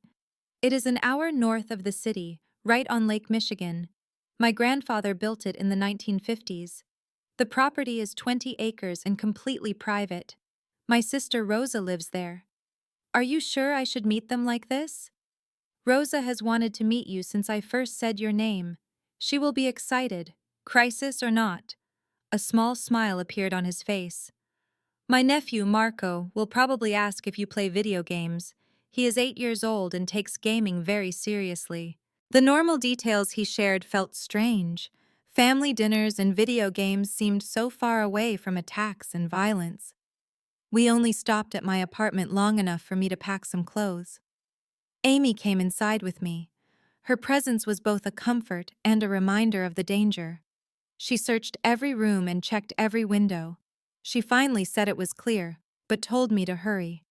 S1: It is an hour north of the city, right on Lake Michigan. My grandfather built it in the 1950s. The property is 20 acres and completely private. My sister Rosa lives there. Are you sure I should meet them like this? Rosa has wanted to meet you since I first said your name. She will be excited, crisis or not. A small smile appeared on his face. My nephew, Marco, will probably ask if you play video games. He is 8 years old and takes gaming very seriously. The normal details he shared felt strange. Family dinners and video games seemed so far away from attacks and violence. We only stopped at my apartment long enough for me to pack some clothes. Amy came inside with me. Her presence was both a comfort and a reminder of the danger. She searched every room and checked every window. She finally said it was clear, but told me to hurry.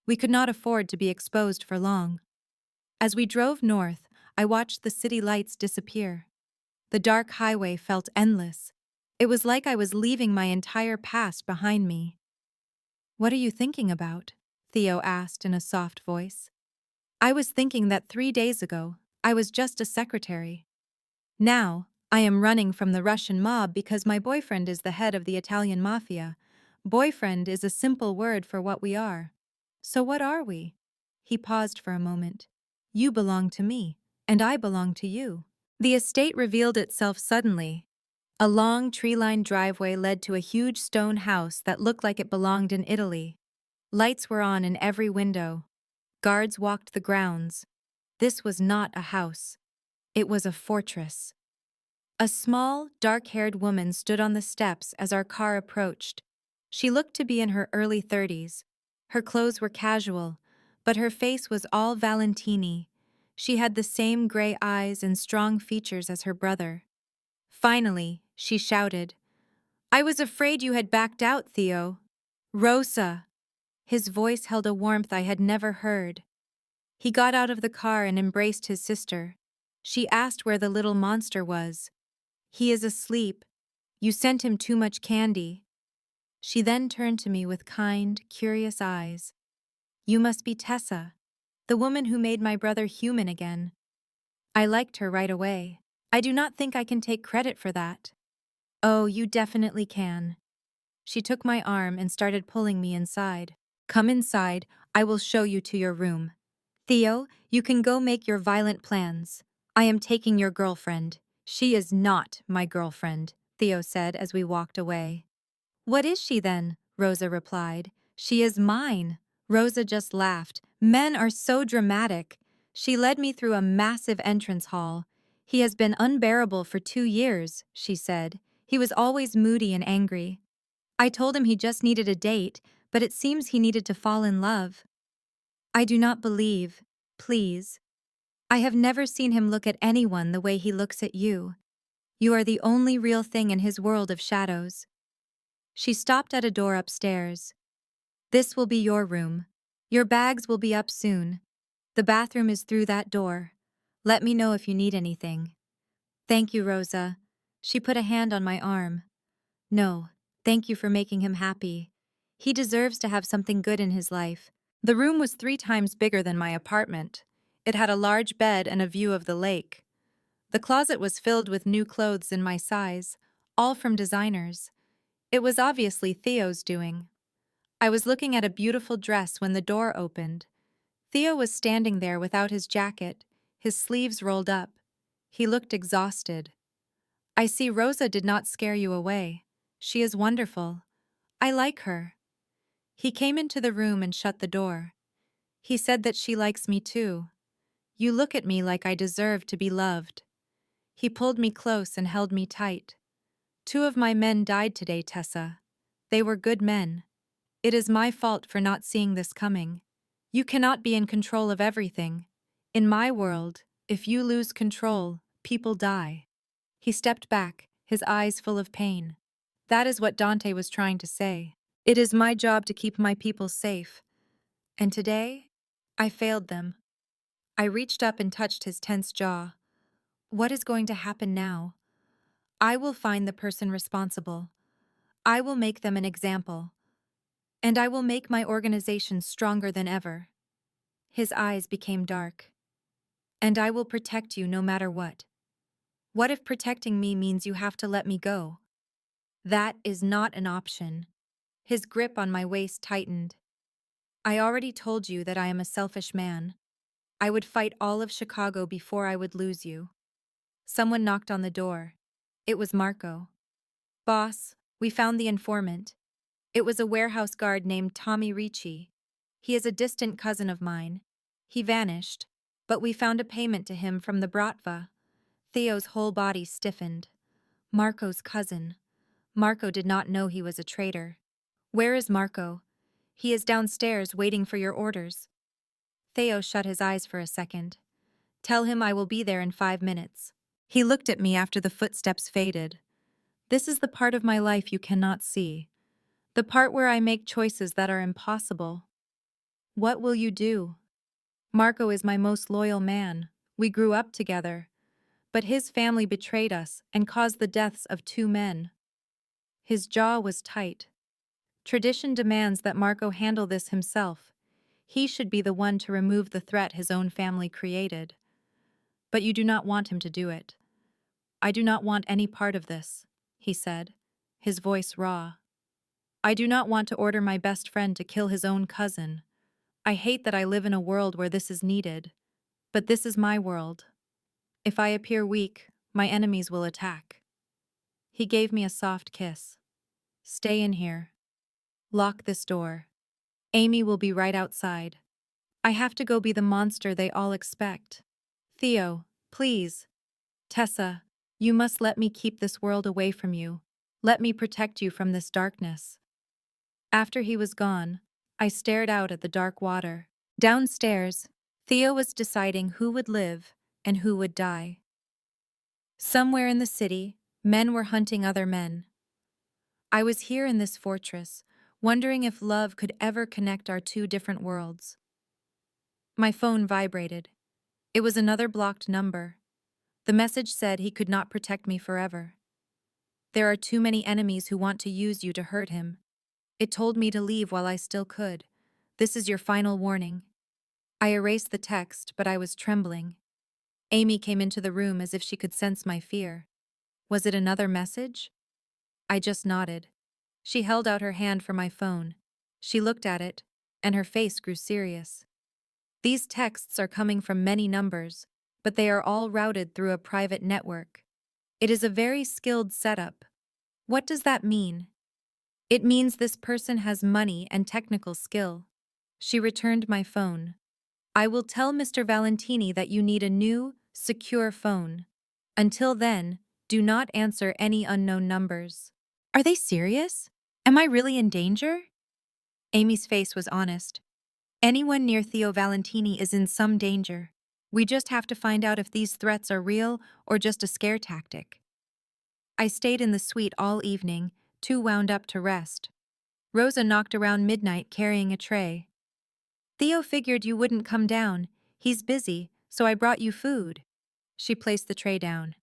S1: We could not afford to be exposed for long. As we drove north, I watched the city lights disappear. The dark highway felt endless. It was like I was leaving my entire past behind me. "What are you thinking about?" Theo asked in a soft voice. "I was thinking that 3 days ago, I was just a secretary. Now, I am running from the Russian mob because my boyfriend is the head of the Italian Mafia. Boyfriend is a simple word for what we are. So what are we?" He paused for a moment. "You belong to me, and I belong to you." The estate revealed itself suddenly. A long tree-lined driveway led to a huge stone house that looked like it belonged in Italy. Lights were on in every window. Guards walked the grounds. This was not a house. It was a fortress. A small, dark-haired woman stood on the steps as our car approached. She looked to be in her early 30s. Her clothes were casual, but her face was all Valentini. She had the same gray eyes and strong features as her brother. Finally, she shouted, "I was afraid you had backed out, Theo." "Rosa!" His voice held a warmth I had never heard. He got out of the car and embraced his sister. She asked where the little monster was. "He is asleep. You sent him too much candy." She then turned to me with kind, curious eyes. "You must be Tessa, the woman who made my brother human again." I liked her right away. "I do not think I can take credit for that." "Oh, you definitely can." She took my arm and started pulling me inside. "Come inside, I will show you to your room. Theo, you can go make your violent plans. I am taking your girlfriend." "She is not my girlfriend," Theo said as we walked away. "What is she then?" Rosa replied. "She is mine." Rosa just laughed. "Men are so dramatic." She led me through a massive entrance hall. "He has been unbearable for 2 years," she said. "He was always moody and angry. I told him he just needed a date, but it seems he needed to fall in love." "I do not believe. Please. I have never seen him look at anyone the way he looks at you. You are the only real thing in his world of shadows." She stopped at a door upstairs. "This will be your room. Your bags will be up soon. The bathroom is through that door. Let me know if you need anything." "Thank you, Rosa." She put a hand on my arm. "No, thank you for making him happy. He deserves to have something good in his life." The room was 3 times bigger than my apartment. It had a large bed and a view of the lake. The closet was filled with new clothes in my size, all from designers. It was obviously Theo's doing. I was looking at a beautiful dress when the door opened. Theo was standing there without his jacket, his sleeves rolled up. He looked exhausted. "I see Rosa did not scare you away. She is wonderful. I like her." He came into the room and shut the door. He said that she likes me too. "You look at me like I deserve to be loved." He pulled me close and held me tight. "2 of my men died today, Tessa. They were good men. It is my fault for not seeing this coming. You cannot be in control of everything. In my world, if you lose control, people die." He stepped back, his eyes full of pain. That is what Dante was trying to say. It is my job to keep my people safe. And today, I failed them. I reached up and touched his tense jaw. "What is going to happen now?" "I will find the person responsible. I will make them an example. And I will make my organization stronger than ever." His eyes became dark. "And I will protect you no matter what." "What if protecting me means you have to let me go?" "That is not an option." His grip on my waist tightened. "I already told you that I am a selfish man. I would fight all of Chicago before I would lose you." Someone knocked on the door. It was Marco. "Boss, we found the informant." It was a warehouse guard named Tommy Ricci. He is a distant cousin of mine. He vanished, but we found a payment to him from the Bratva. Theo's whole body stiffened. Marco's cousin. Marco did not know he was a traitor. "Where is Marco?" "He is downstairs waiting for your orders." Theo shut his eyes for a second. Tell him I will be there in 5 minutes. He looked at me after the footsteps faded. This is the part of my life you cannot see. The part where I make choices that are impossible. What will you do? Marco is my most loyal man. We grew up together. But his family betrayed us and caused the deaths of 2 men. His jaw was tight. Tradition demands that Marco handle this himself. He should be the one to remove the threat his own family created. But you do not want him to do it. I do not want any part of this, he said, his voice raw. I do not want to order my best friend to kill his own cousin. I hate that I live in a world where this is needed. But this is my world. If I appear weak, my enemies will attack. He gave me a soft kiss. Stay in here. Lock this door. Amy will be right outside. I have to go be the monster they all expect. Theo, please. Tessa, you must let me keep this world away from you. Let me protect you from this darkness. After he was gone, I stared out at the dark water. Downstairs, Theo was deciding who would live and who would die. Somewhere in the city, men were hunting other men. I was here in this fortress, wondering if love could ever connect our two different worlds. My phone vibrated. It was another blocked number. The message said he could not protect me forever. There are too many enemies who want to use you to hurt him. It told me to leave while I still could. This is your final warning. I erased the text, but I was trembling. Amy came into the room as if she could sense my fear. Was it another message? I just nodded. She held out her hand for my phone. She looked at it, and her face grew serious. These texts are coming from many numbers, but they are all routed through a private network. It is a very skilled setup. What does that mean? It means this person has money and technical skill. She returned my phone. I will tell Mr. Valentini that you need a new, secure phone. Until then, do not answer any unknown numbers. Are they serious? Am I really in danger? Amy's face was honest. Anyone near Theo Valentini is in some danger. We just have to find out if these threats are real or just a scare tactic. I stayed in the suite all evening, too wound up to rest. Rosa knocked around midnight carrying a tray. Theo figured you wouldn't come down. He's busy, so I brought you food. She placed the tray down.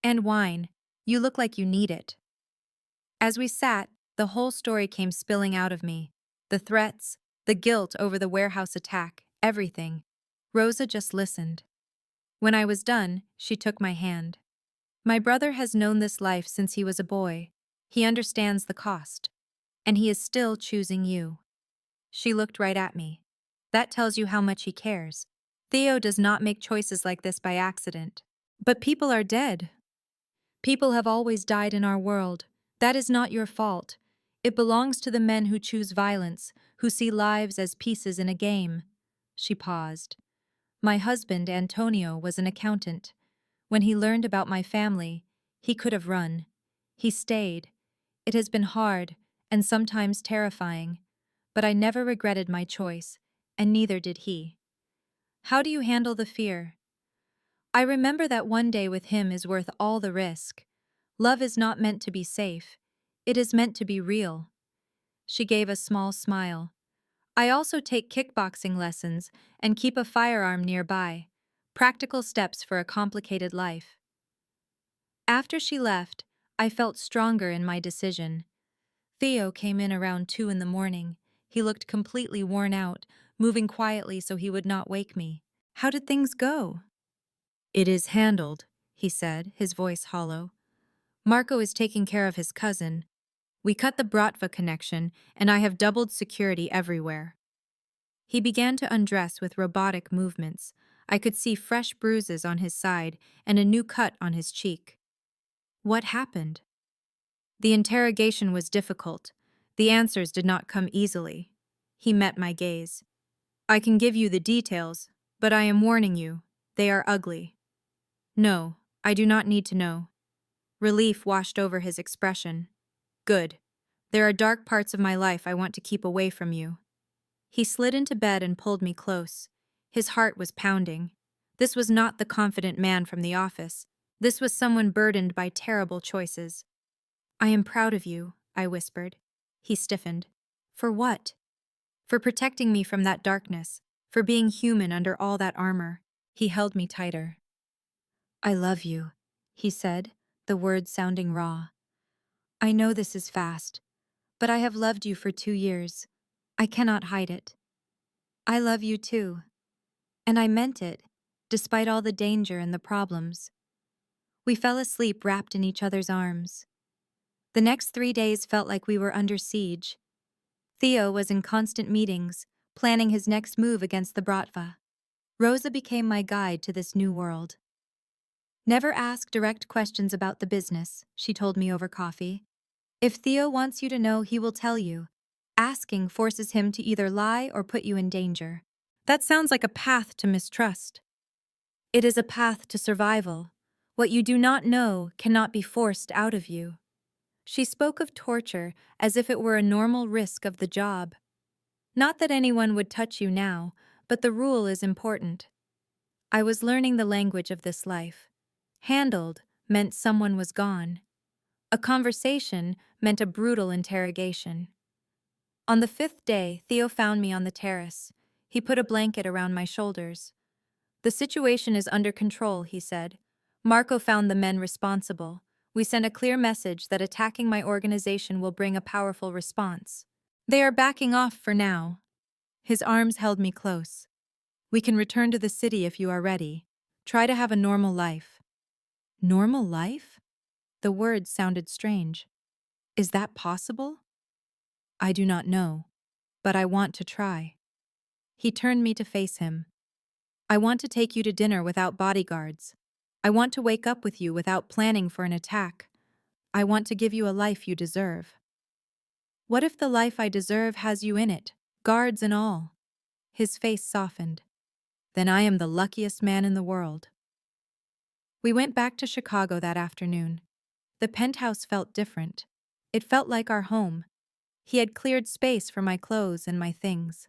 S1: And wine. You look like you need it. As we sat, the whole story came spilling out of me. The threats, the guilt over the warehouse attack, everything. Rosa just listened. When I was done, she took my hand. My brother has known this life since he was a boy. He understands the cost. And he is still choosing you. She looked right at me. That tells you how much he cares. Theo does not make choices like this by accident. But people are dead. People have always died in our world. That is not your fault. It belongs to the men who choose violence, who see lives as pieces in a game. She paused. My husband, Antonio, was an accountant. When he learned about my family, he could have run. He stayed. It has been hard, and sometimes terrifying. But I never regretted my choice, and neither did he. How do you handle the fear? I remember that one day with him is worth all the risk. Love is not meant to be safe. It is meant to be real. She gave a small smile. I also take kickboxing lessons and keep a firearm nearby. Practical steps for a complicated life. After she left, I felt stronger in my decision. Theo came in around 2 in the morning. He looked completely worn out, moving quietly so he would not wake me. How did things go? It is handled, he said, his voice hollow. Marco is taking care of his cousin. We cut the Bratva connection, and I have doubled security everywhere. He began to undress with robotic movements. I could see fresh bruises on his side and a new cut on his cheek. What happened? The interrogation was difficult. The answers did not come easily. He met my gaze. I can give you the details, but I am warning you, they are ugly. No, I do not need to know. Relief washed over his expression. Good. There are dark parts of my life I want to keep away from you. He slid into bed and pulled me close. His heart was pounding. This was not the confident man from the office. This was someone burdened by terrible choices. "I am proud of you," I whispered. He stiffened. "For what?" "For protecting me from that darkness, for being human under all that armor." He held me tighter. "I love you," he said, the words sounding raw. "I know this is fast, but I have loved you for 2 years. I cannot hide it. I love you too." And I meant it, despite all the danger and the problems. We fell asleep wrapped in each other's arms. The next 3 days felt like we were under siege. Theo was in constant meetings, planning his next move against the Bratva. Rosa became my guide to this new world. "Never ask direct questions about the business," she told me over coffee. "If Theo wants you to know, he will tell you. Asking forces him to either lie or put you in danger." That sounds like a path to mistrust. It is a path to survival. What you do not know cannot be forced out of you. She spoke of torture as if it were a normal risk of the job. Not that anyone would touch you now, but the rule is important. I was learning the language of this life. Handled meant someone was gone. A conversation meant a brutal interrogation. On the 5th day, Theo found me on the terrace. He put a blanket around my shoulders. "The situation is under control," he said. "Marco found the men responsible. We sent a clear message that attacking my organization will bring a powerful response. They are backing off for now." His arms held me close. "We can return to the city if you are ready. Try to have a normal life." Normal life? The words sounded strange. Is that possible? "I do not know, but I want to try." He turned me to face him. "I want to take you to dinner without bodyguards. I want to wake up with you without planning for an attack. I want to give you a life you deserve." "What if the life I deserve has you in it, guards and all?" His face softened. "Then I am the luckiest man in the world." We went back to Chicago that afternoon. The penthouse felt different. It felt like our home. He had cleared space for my clothes and my things.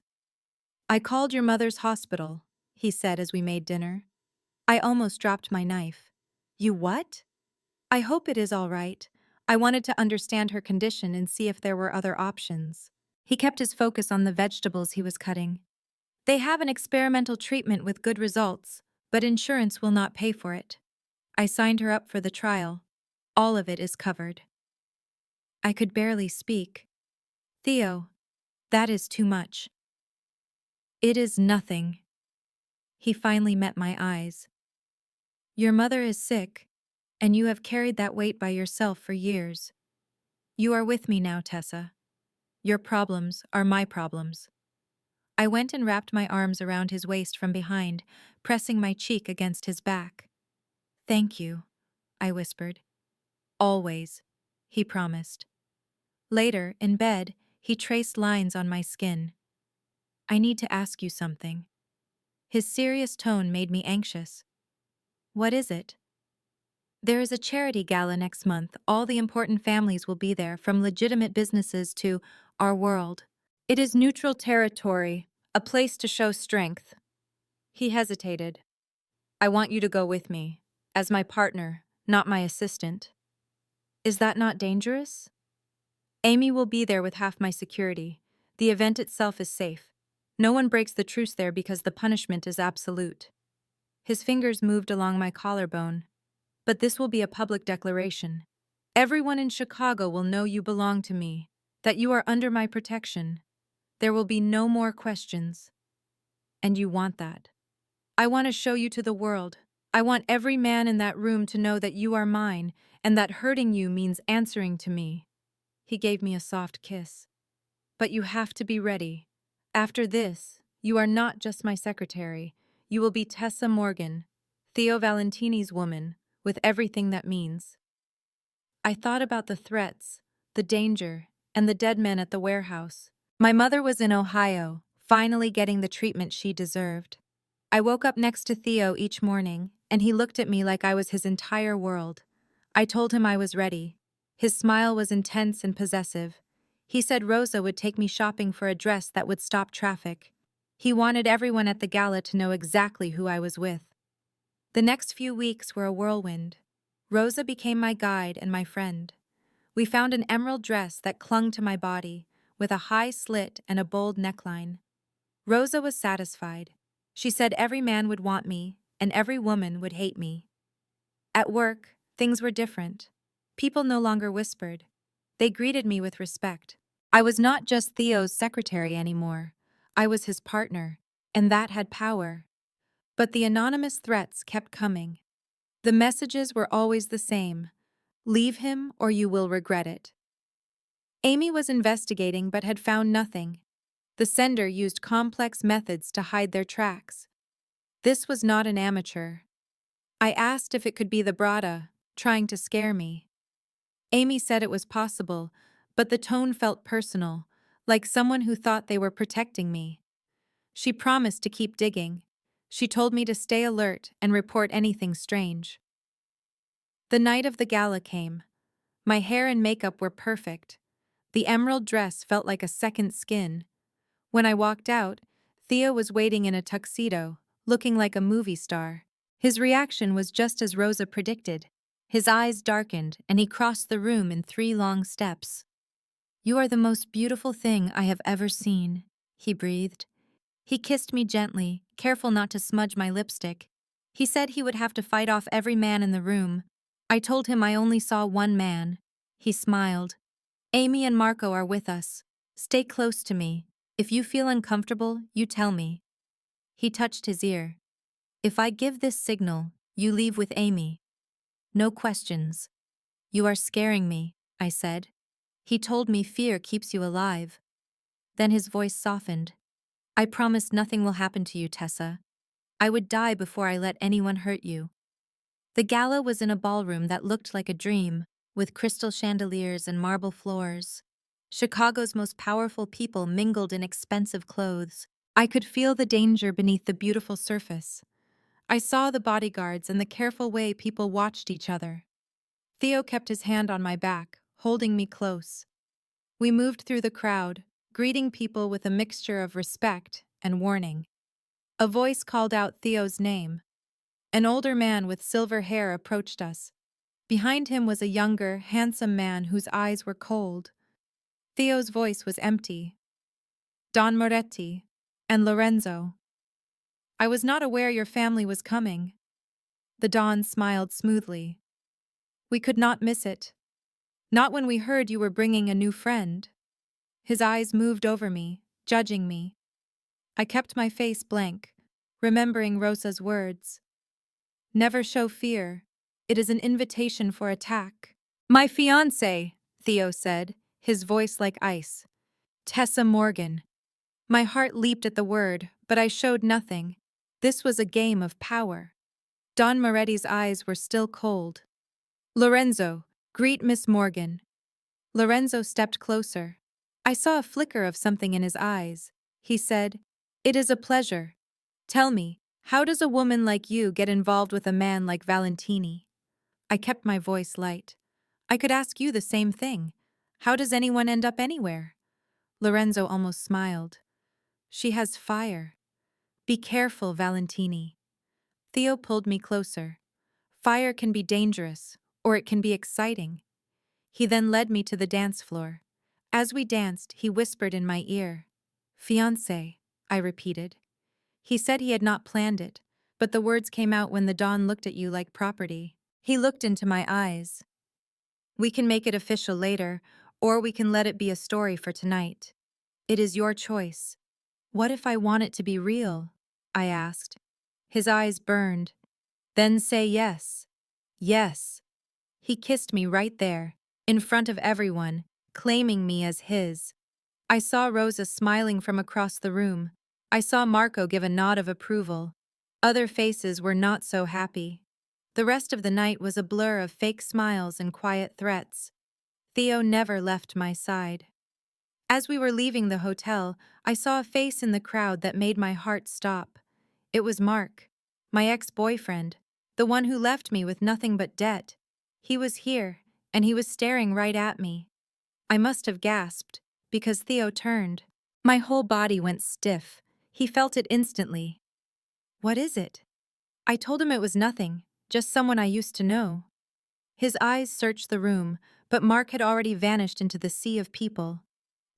S1: "I called your mother's hospital," he said as we made dinner. I almost dropped my knife. "You what?" "I hope it is all right. I wanted to understand her condition and see if there were other options." He kept his focus on the vegetables he was cutting. "They have an experimental treatment with good results, but insurance will not pay for it. I signed her up for the trial. All of it is covered." I could barely speak. "Theo, that is too much." "It is nothing." He finally met my eyes. "Your mother is sick, and you have carried that weight by yourself for years. You are with me now, Tessa. Your problems are my problems." I went and wrapped my arms around his waist from behind, pressing my cheek against his back. "Thank you," I whispered. "Always," he promised. Later, in bed, he traced lines on my skin. "I need to ask you something." His serious tone made me anxious. "What is it?" "There is a charity gala next month. All the important families will be there, from legitimate businesses to our world. It is neutral territory, a place to show strength." He hesitated. "I want you to go with me, as my partner, not my assistant." "Is that not dangerous?" "Amy will be there with half my security. The event itself is safe. No one breaks the truce there because the punishment is absolute." His fingers moved along my collarbone. "But this will be a public declaration. Everyone in Chicago will know you belong to me, that you are under my protection. There will be no more questions. And you want that. I want to show you to the world. I want every man in that room to know that you are mine, and that hurting you means answering to me." He gave me a soft kiss. "But you have to be ready. After this, you are not just my secretary. You will be Tessa Morgan, Theo Valentini's woman, with everything that means." I thought about the threats, the danger, and the dead men at the warehouse. My mother was in Ohio, finally getting the treatment she deserved. I woke up next to Theo each morning, and he looked at me like I was his entire world. I told him I was ready. His smile was intense and possessive. He said Rosa would take me shopping for a dress that would stop traffic. He wanted everyone at the gala to know exactly who I was with. The next few weeks were a whirlwind. Rosa became my guide and my friend. We found an emerald dress that clung to my body, with a high slit and a bold neckline. Rosa was satisfied. She said every man would want me, and every woman would hate me. At work, things were different. People no longer whispered. They greeted me with respect. I was not just Theo's secretary anymore. I was his partner, and that had power. But the anonymous threats kept coming. The messages were always the same. Leave him or you will regret it. Amy was investigating but had found nothing. The sender used complex methods to hide their tracks. This was not an amateur. I asked if it could be the Brada, trying to scare me. Amy said it was possible, but the tone felt personal, like someone who thought they were protecting me. She promised to keep digging. She told me to stay alert and report anything strange. The night of the gala came. My hair and makeup were perfect. The emerald dress felt like a second skin. When I walked out, Theo was waiting in a tuxedo, looking like a movie star. His reaction was just as Rosa predicted. His eyes darkened, and he crossed the room in 3 long steps. "You are the most beautiful thing I have ever seen," he breathed. He kissed me gently, careful not to smudge my lipstick. He said he would have to fight off every man in the room. I told him I only saw one man. He smiled. "Amy and Marco are with us. Stay close to me. If you feel uncomfortable, you tell me." He touched his ear. "If I give this signal, you leave with Amy. No questions." "You are scaring me," I said. He told me fear keeps you alive. Then his voice softened. "I promise nothing will happen to you, Tessa. I would die before I let anyone hurt you." The gala was in a ballroom that looked like a dream, with crystal chandeliers and marble floors. Chicago's most powerful people mingled in expensive clothes. I could feel the danger beneath the beautiful surface. I saw the bodyguards and the careful way people watched each other. Theo kept his hand on my back, holding me close. We moved through the crowd, greeting people with a mixture of respect and warning. A voice called out Theo's name. An older man with silver hair approached us. Behind him was a younger, handsome man whose eyes were cold. Theo's voice was empty. "Don Moretti and Lorenzo. I was not aware your family was coming." The Don smiled smoothly. "We could not miss it. Not when we heard you were bringing a new friend." His eyes moved over me, judging me. I kept my face blank, remembering Rosa's words. "Never show fear. It is an invitation for attack." "My fiancé," Theo said, his voice like ice. "Tessa Morgan." My heart leaped at the word, but I showed nothing. This was a game of power. Don Moretti's eyes were still cold. "Lorenzo, greet Miss Morgan." Lorenzo stepped closer. I saw a flicker of something in his eyes. He said, "It is a pleasure. Tell me, how does a woman like you get involved with a man like Valentini?" I kept my voice light. "I could ask you the same thing. How does anyone end up anywhere?" Lorenzo almost smiled. "She has fire. Be careful, Valentini." Theo pulled me closer. Fire can be dangerous, or it can be exciting. He then led me to the dance floor. As we danced, he whispered in my ear. "Fiancé," I repeated. He said he had not planned it, but the words came out when the Don looked at you like property. He looked into my eyes. "We can make it official later, or we can let it be a story for tonight. It is your choice." "What if I want it to be real?" I asked. His eyes burned. "Then say yes. Yes." He kissed me right there, in front of everyone, claiming me as his. I saw Rosa smiling from across the room. I saw Marco give a nod of approval. Other faces were not so happy. The rest of the night was a blur of fake smiles and quiet threats. Theo never left my side. As we were leaving the hotel, I saw a face in the crowd that made my heart stop. It was Mark, my ex-boyfriend, the one who left me with nothing but debt. He was here, and he was staring right at me. I must have gasped, because Theo turned. My whole body went stiff. He felt it instantly. What is it? I told him it was nothing, just someone I used to know. His eyes searched the room, but Mark had already vanished into the sea of people.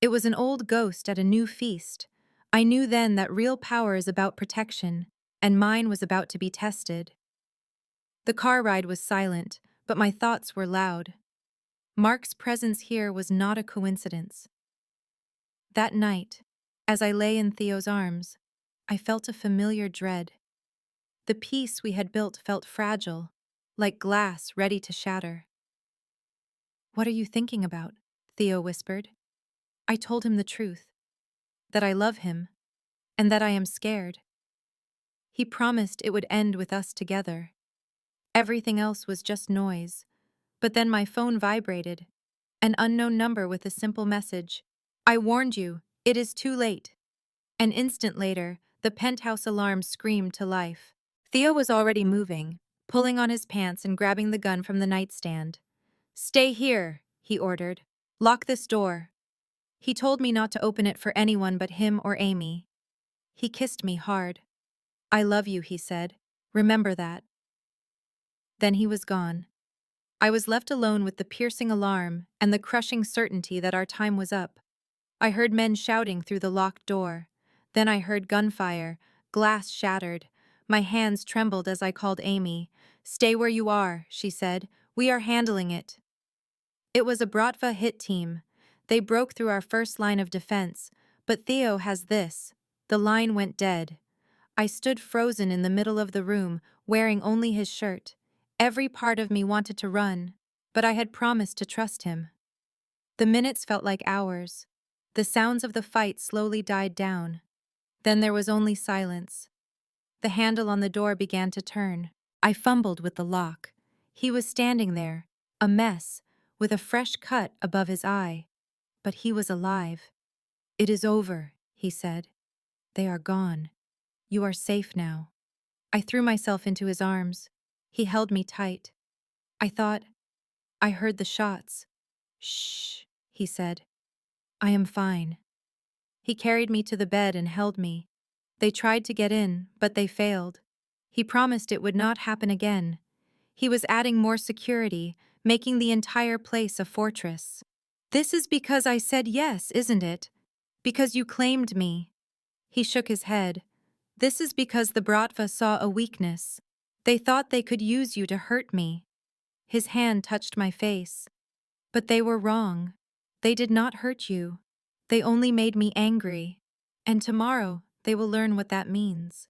S1: It was an old ghost at a new feast. I knew then that real power is about protection, and mine was about to be tested. The car ride was silent, but my thoughts were loud. Mark's presence here was not a coincidence. That night, as I lay in Theo's arms, I felt a familiar dread. The peace we had built felt fragile, like glass ready to shatter. "What are you thinking about?" Theo whispered. I told him the truth, that I love him, and that I am scared. He promised it would end with us together. Everything else was just noise, but then my phone vibrated. An unknown number with a simple message. "I warned you, it is too late." An instant later, the penthouse alarm screamed to life. Theo was already moving, pulling on his pants and grabbing the gun from the nightstand. "Stay here," he ordered. "Lock this door." He told me not to open it for anyone but him or Amy. He kissed me hard. "I love you," he said. "Remember that." Then he was gone. I was left alone with the piercing alarm and the crushing certainty that our time was up. I heard men shouting through the locked door. Then I heard gunfire, glass shattered. My hands trembled as I called Amy. "Stay where you are," she said. "We are handling it." It was a Bratva hit team. They broke through our first line of defense, but Theo has this. The line went dead. I stood frozen in the middle of the room, wearing only his shirt. Every part of me wanted to run, but I had promised to trust him. The minutes felt like hours. The sounds of the fight slowly died down. Then there was only silence. The handle on the door began to turn. I fumbled with the lock. He was standing there, a mess, with a fresh cut above his eye. But he was alive. "It is over," he said. "They are gone. You are safe now." I threw myself into his arms. He held me tight. I thought, I heard the shots. "Shh," he said. "I am fine." He carried me to the bed and held me. They tried to get in, but they failed. He promised it would not happen again. He was adding more security, making the entire place a fortress. "This is because I said yes, isn't it? Because you claimed me." He shook his head. "This is because the Bratva saw a weakness. They thought they could use you to hurt me." His hand touched my face. "But they were wrong. They did not hurt you. They only made me angry. And tomorrow they will learn what that means."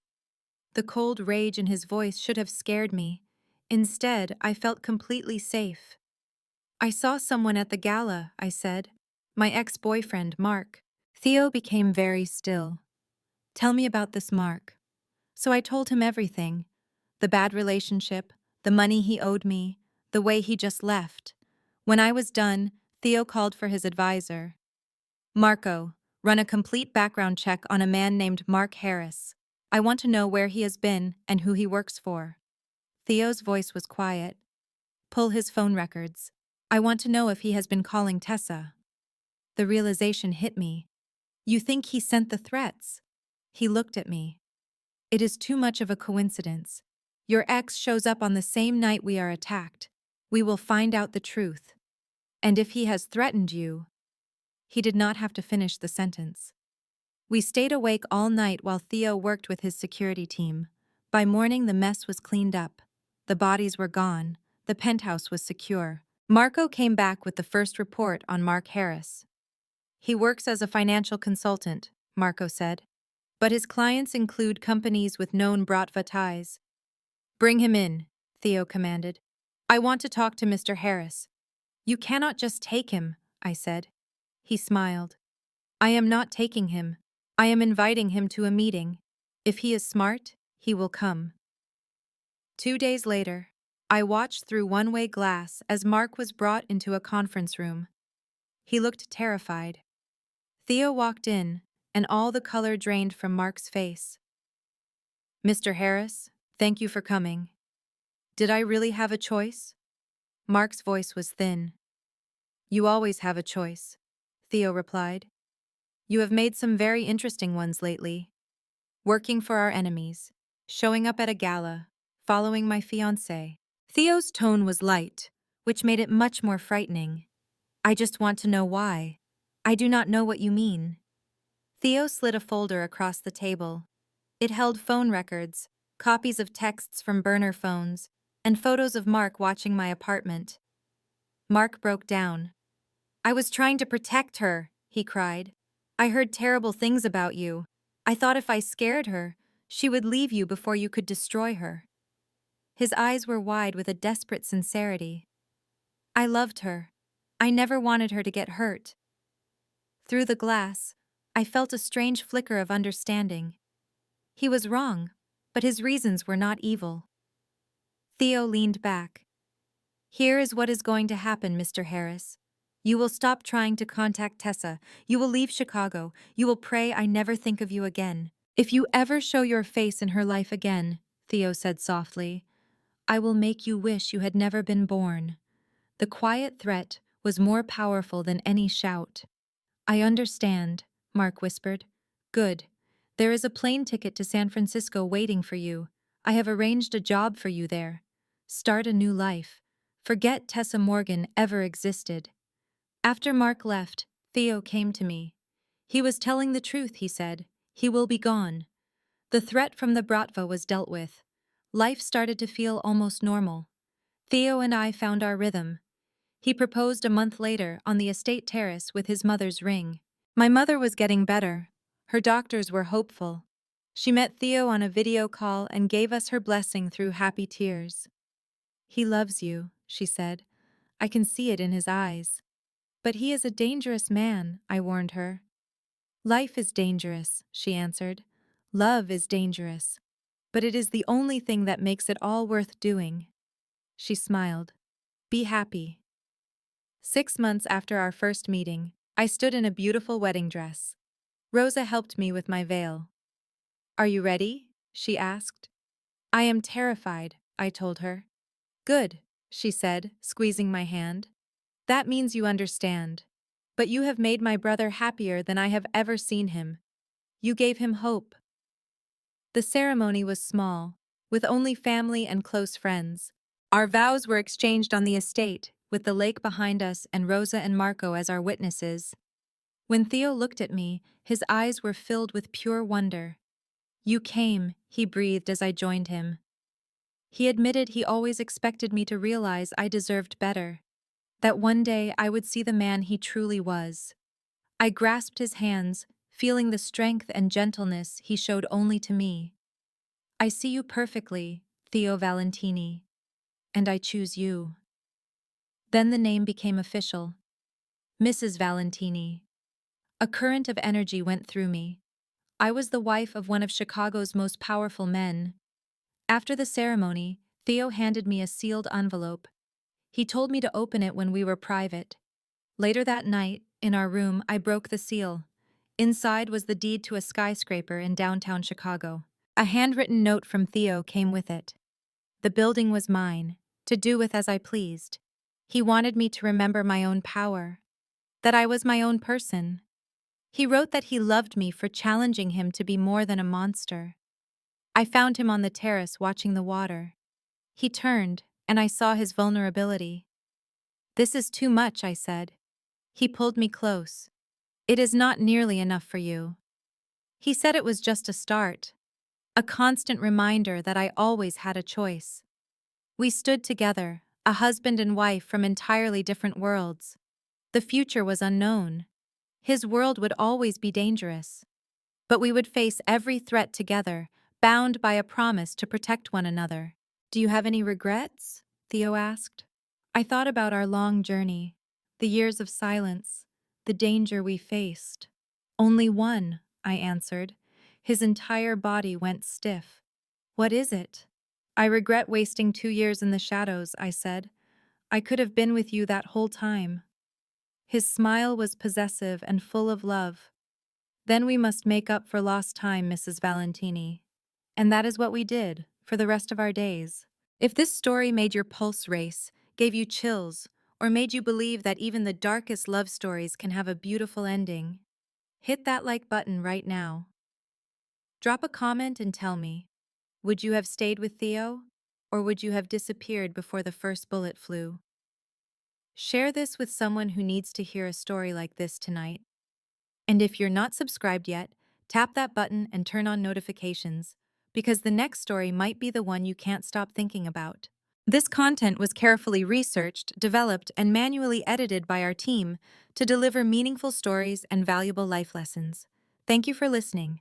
S1: The cold rage in his voice should have scared me. Instead, I felt completely safe. "I saw someone at the gala," I said. "My ex-boyfriend, Mark." Theo became very still. "Tell me about this Mark." So I told him everything. The bad relationship, the money he owed me, the way he just left. When I was done, Theo called for his advisor. "Marco, run a complete background check on a man named Mark Harris. I want to know where he has been and who he works for." Theo's voice was quiet. "Pull his phone records. I want to know if he has been calling Tessa." The realization hit me. "You think he sent the threats?" He looked at me. "It is too much of a coincidence. Your ex shows up on the same night we are attacked. We will find out the truth. And if he has threatened you—" He did not have to finish the sentence. We stayed awake all night while Theo worked with his security team. By morning, the mess was cleaned up. The bodies were gone. The penthouse was secure. Marco came back with the first report on Mark Harris. "He works as a financial consultant," Marco said. "But his clients include companies with known Bratva ties." "Bring him in," Theo commanded. "I want to talk to Mr. Harris." "You cannot just take him," I said. He smiled. "I am not taking him. I am inviting him to a meeting. If he is smart, he will come." 2 days later, I watched through one-way glass as Mark was brought into a conference room. He looked terrified. Theo walked in, and all the color drained from Mark's face. "Mr. Harris, thank you for coming." "Did I really have a choice?" Mark's voice was thin. "You always have a choice," Theo replied. "You have made some very interesting ones lately." working for our enemies, showing up at a gala, following my fiancé. Theo's tone was light, which made it much more frightening. I just want to know why. I do not know what you mean. Theo slid a folder across the table. It held phone records, copies of texts from burner phones, and photos of Mark watching my apartment. Mark broke down. I was trying to protect her, he cried. I heard terrible things about you. I thought if I scared her, she would leave you before you could destroy her. His eyes were wide with a desperate sincerity. I loved her. I never wanted her to get hurt. Through the glass, I felt a strange flicker of understanding. He was wrong, but his reasons were not evil. Theo leaned back. Here is what is going to happen, Mr. Harris. You will stop trying to contact Tessa. You will leave Chicago. You will pray I never think of you again. If you ever show your face in her life again, Theo said softly, I will make you wish you had never been born. The quiet threat was more powerful than any shout. I understand, Mark whispered. Good. There is a plane ticket to San Francisco waiting for you. I have arranged a job for you there. Start a new life. Forget Tessa Morgan ever existed. After Mark left, Theo came to me. He was telling the truth, he said. He will be gone. The threat from the Bratva was dealt with. Life started to feel almost normal. Theo and I found our rhythm. He proposed a month later on the estate terrace with his mother's ring. My mother was getting better. Her doctors were hopeful. She met Theo on a video call and gave us her blessing through happy tears. He loves you, she said. I can see it in his eyes. But he is a dangerous man, I warned her. Life is dangerous, she answered. Love is dangerous. But it is the only thing that makes it all worth doing. She smiled. Be happy. 6 months after our first meeting, I stood in a beautiful wedding dress. Rosa helped me with my veil. Are you ready? She asked. I am terrified, I told her. Good, she said, squeezing my hand. That means you understand. But you have made my brother happier than I have ever seen him. You gave him hope. The ceremony was small, with only family and close friends. Our vows were exchanged on the estate, with the lake behind us and Rosa and Marco as our witnesses. When Theo looked at me, his eyes were filled with pure wonder. You came, he breathed as I joined him. He admitted he always expected me to realize I deserved better, that one day I would see the man he truly was. I grasped his hands, feeling the strength and gentleness he showed only to me. I see you perfectly, Theo Valentini, and I choose you. Then the name became official. Mrs. Valentini. A current of energy went through me. I was the wife of one of Chicago's most powerful men. After the ceremony, Theo handed me a sealed envelope. He told me to open it when we were private. Later that night, in our room, I broke the seal. Inside was the deed to a skyscraper in downtown Chicago. A handwritten note from Theo came with it. The building was mine, to do with as I pleased. He wanted me to remember my own power, that I was my own person. He wrote that he loved me for challenging him to be more than a monster. I found him on the terrace watching the water. He turned, and I saw his vulnerability. This is too much, I said. He pulled me close. It is not nearly enough for you. He said it was just a start, a constant reminder that I always had a choice. We stood together, a husband and wife from entirely different worlds. The future was unknown. His world would always be dangerous. But we would face every threat together, bound by a promise to protect one another. Do you have any regrets? Theo asked. I thought about our long journey, the years of silence, the danger we faced. Only one, I answered. His entire body went stiff. What is it? I regret wasting 2 years in the shadows, I said. I could have been with you that whole time. His smile was possessive and full of love. Then we must make up for lost time, Mrs. Valentini. And that is what we did, for the rest of our days. If this story made your pulse race, gave you chills, or made you believe that even the darkest love stories can have a beautiful ending, hit that like button right now. Drop a comment and tell me, would you have stayed with Theo? Or would you have disappeared before the first bullet flew? Share this with someone who needs to hear a story like this tonight. And if you're not subscribed yet, tap that button and turn on notifications, because the next story might be the one you can't stop thinking about. This content was carefully researched, developed, and manually edited by our team to deliver meaningful stories and valuable life lessons. Thank you for listening.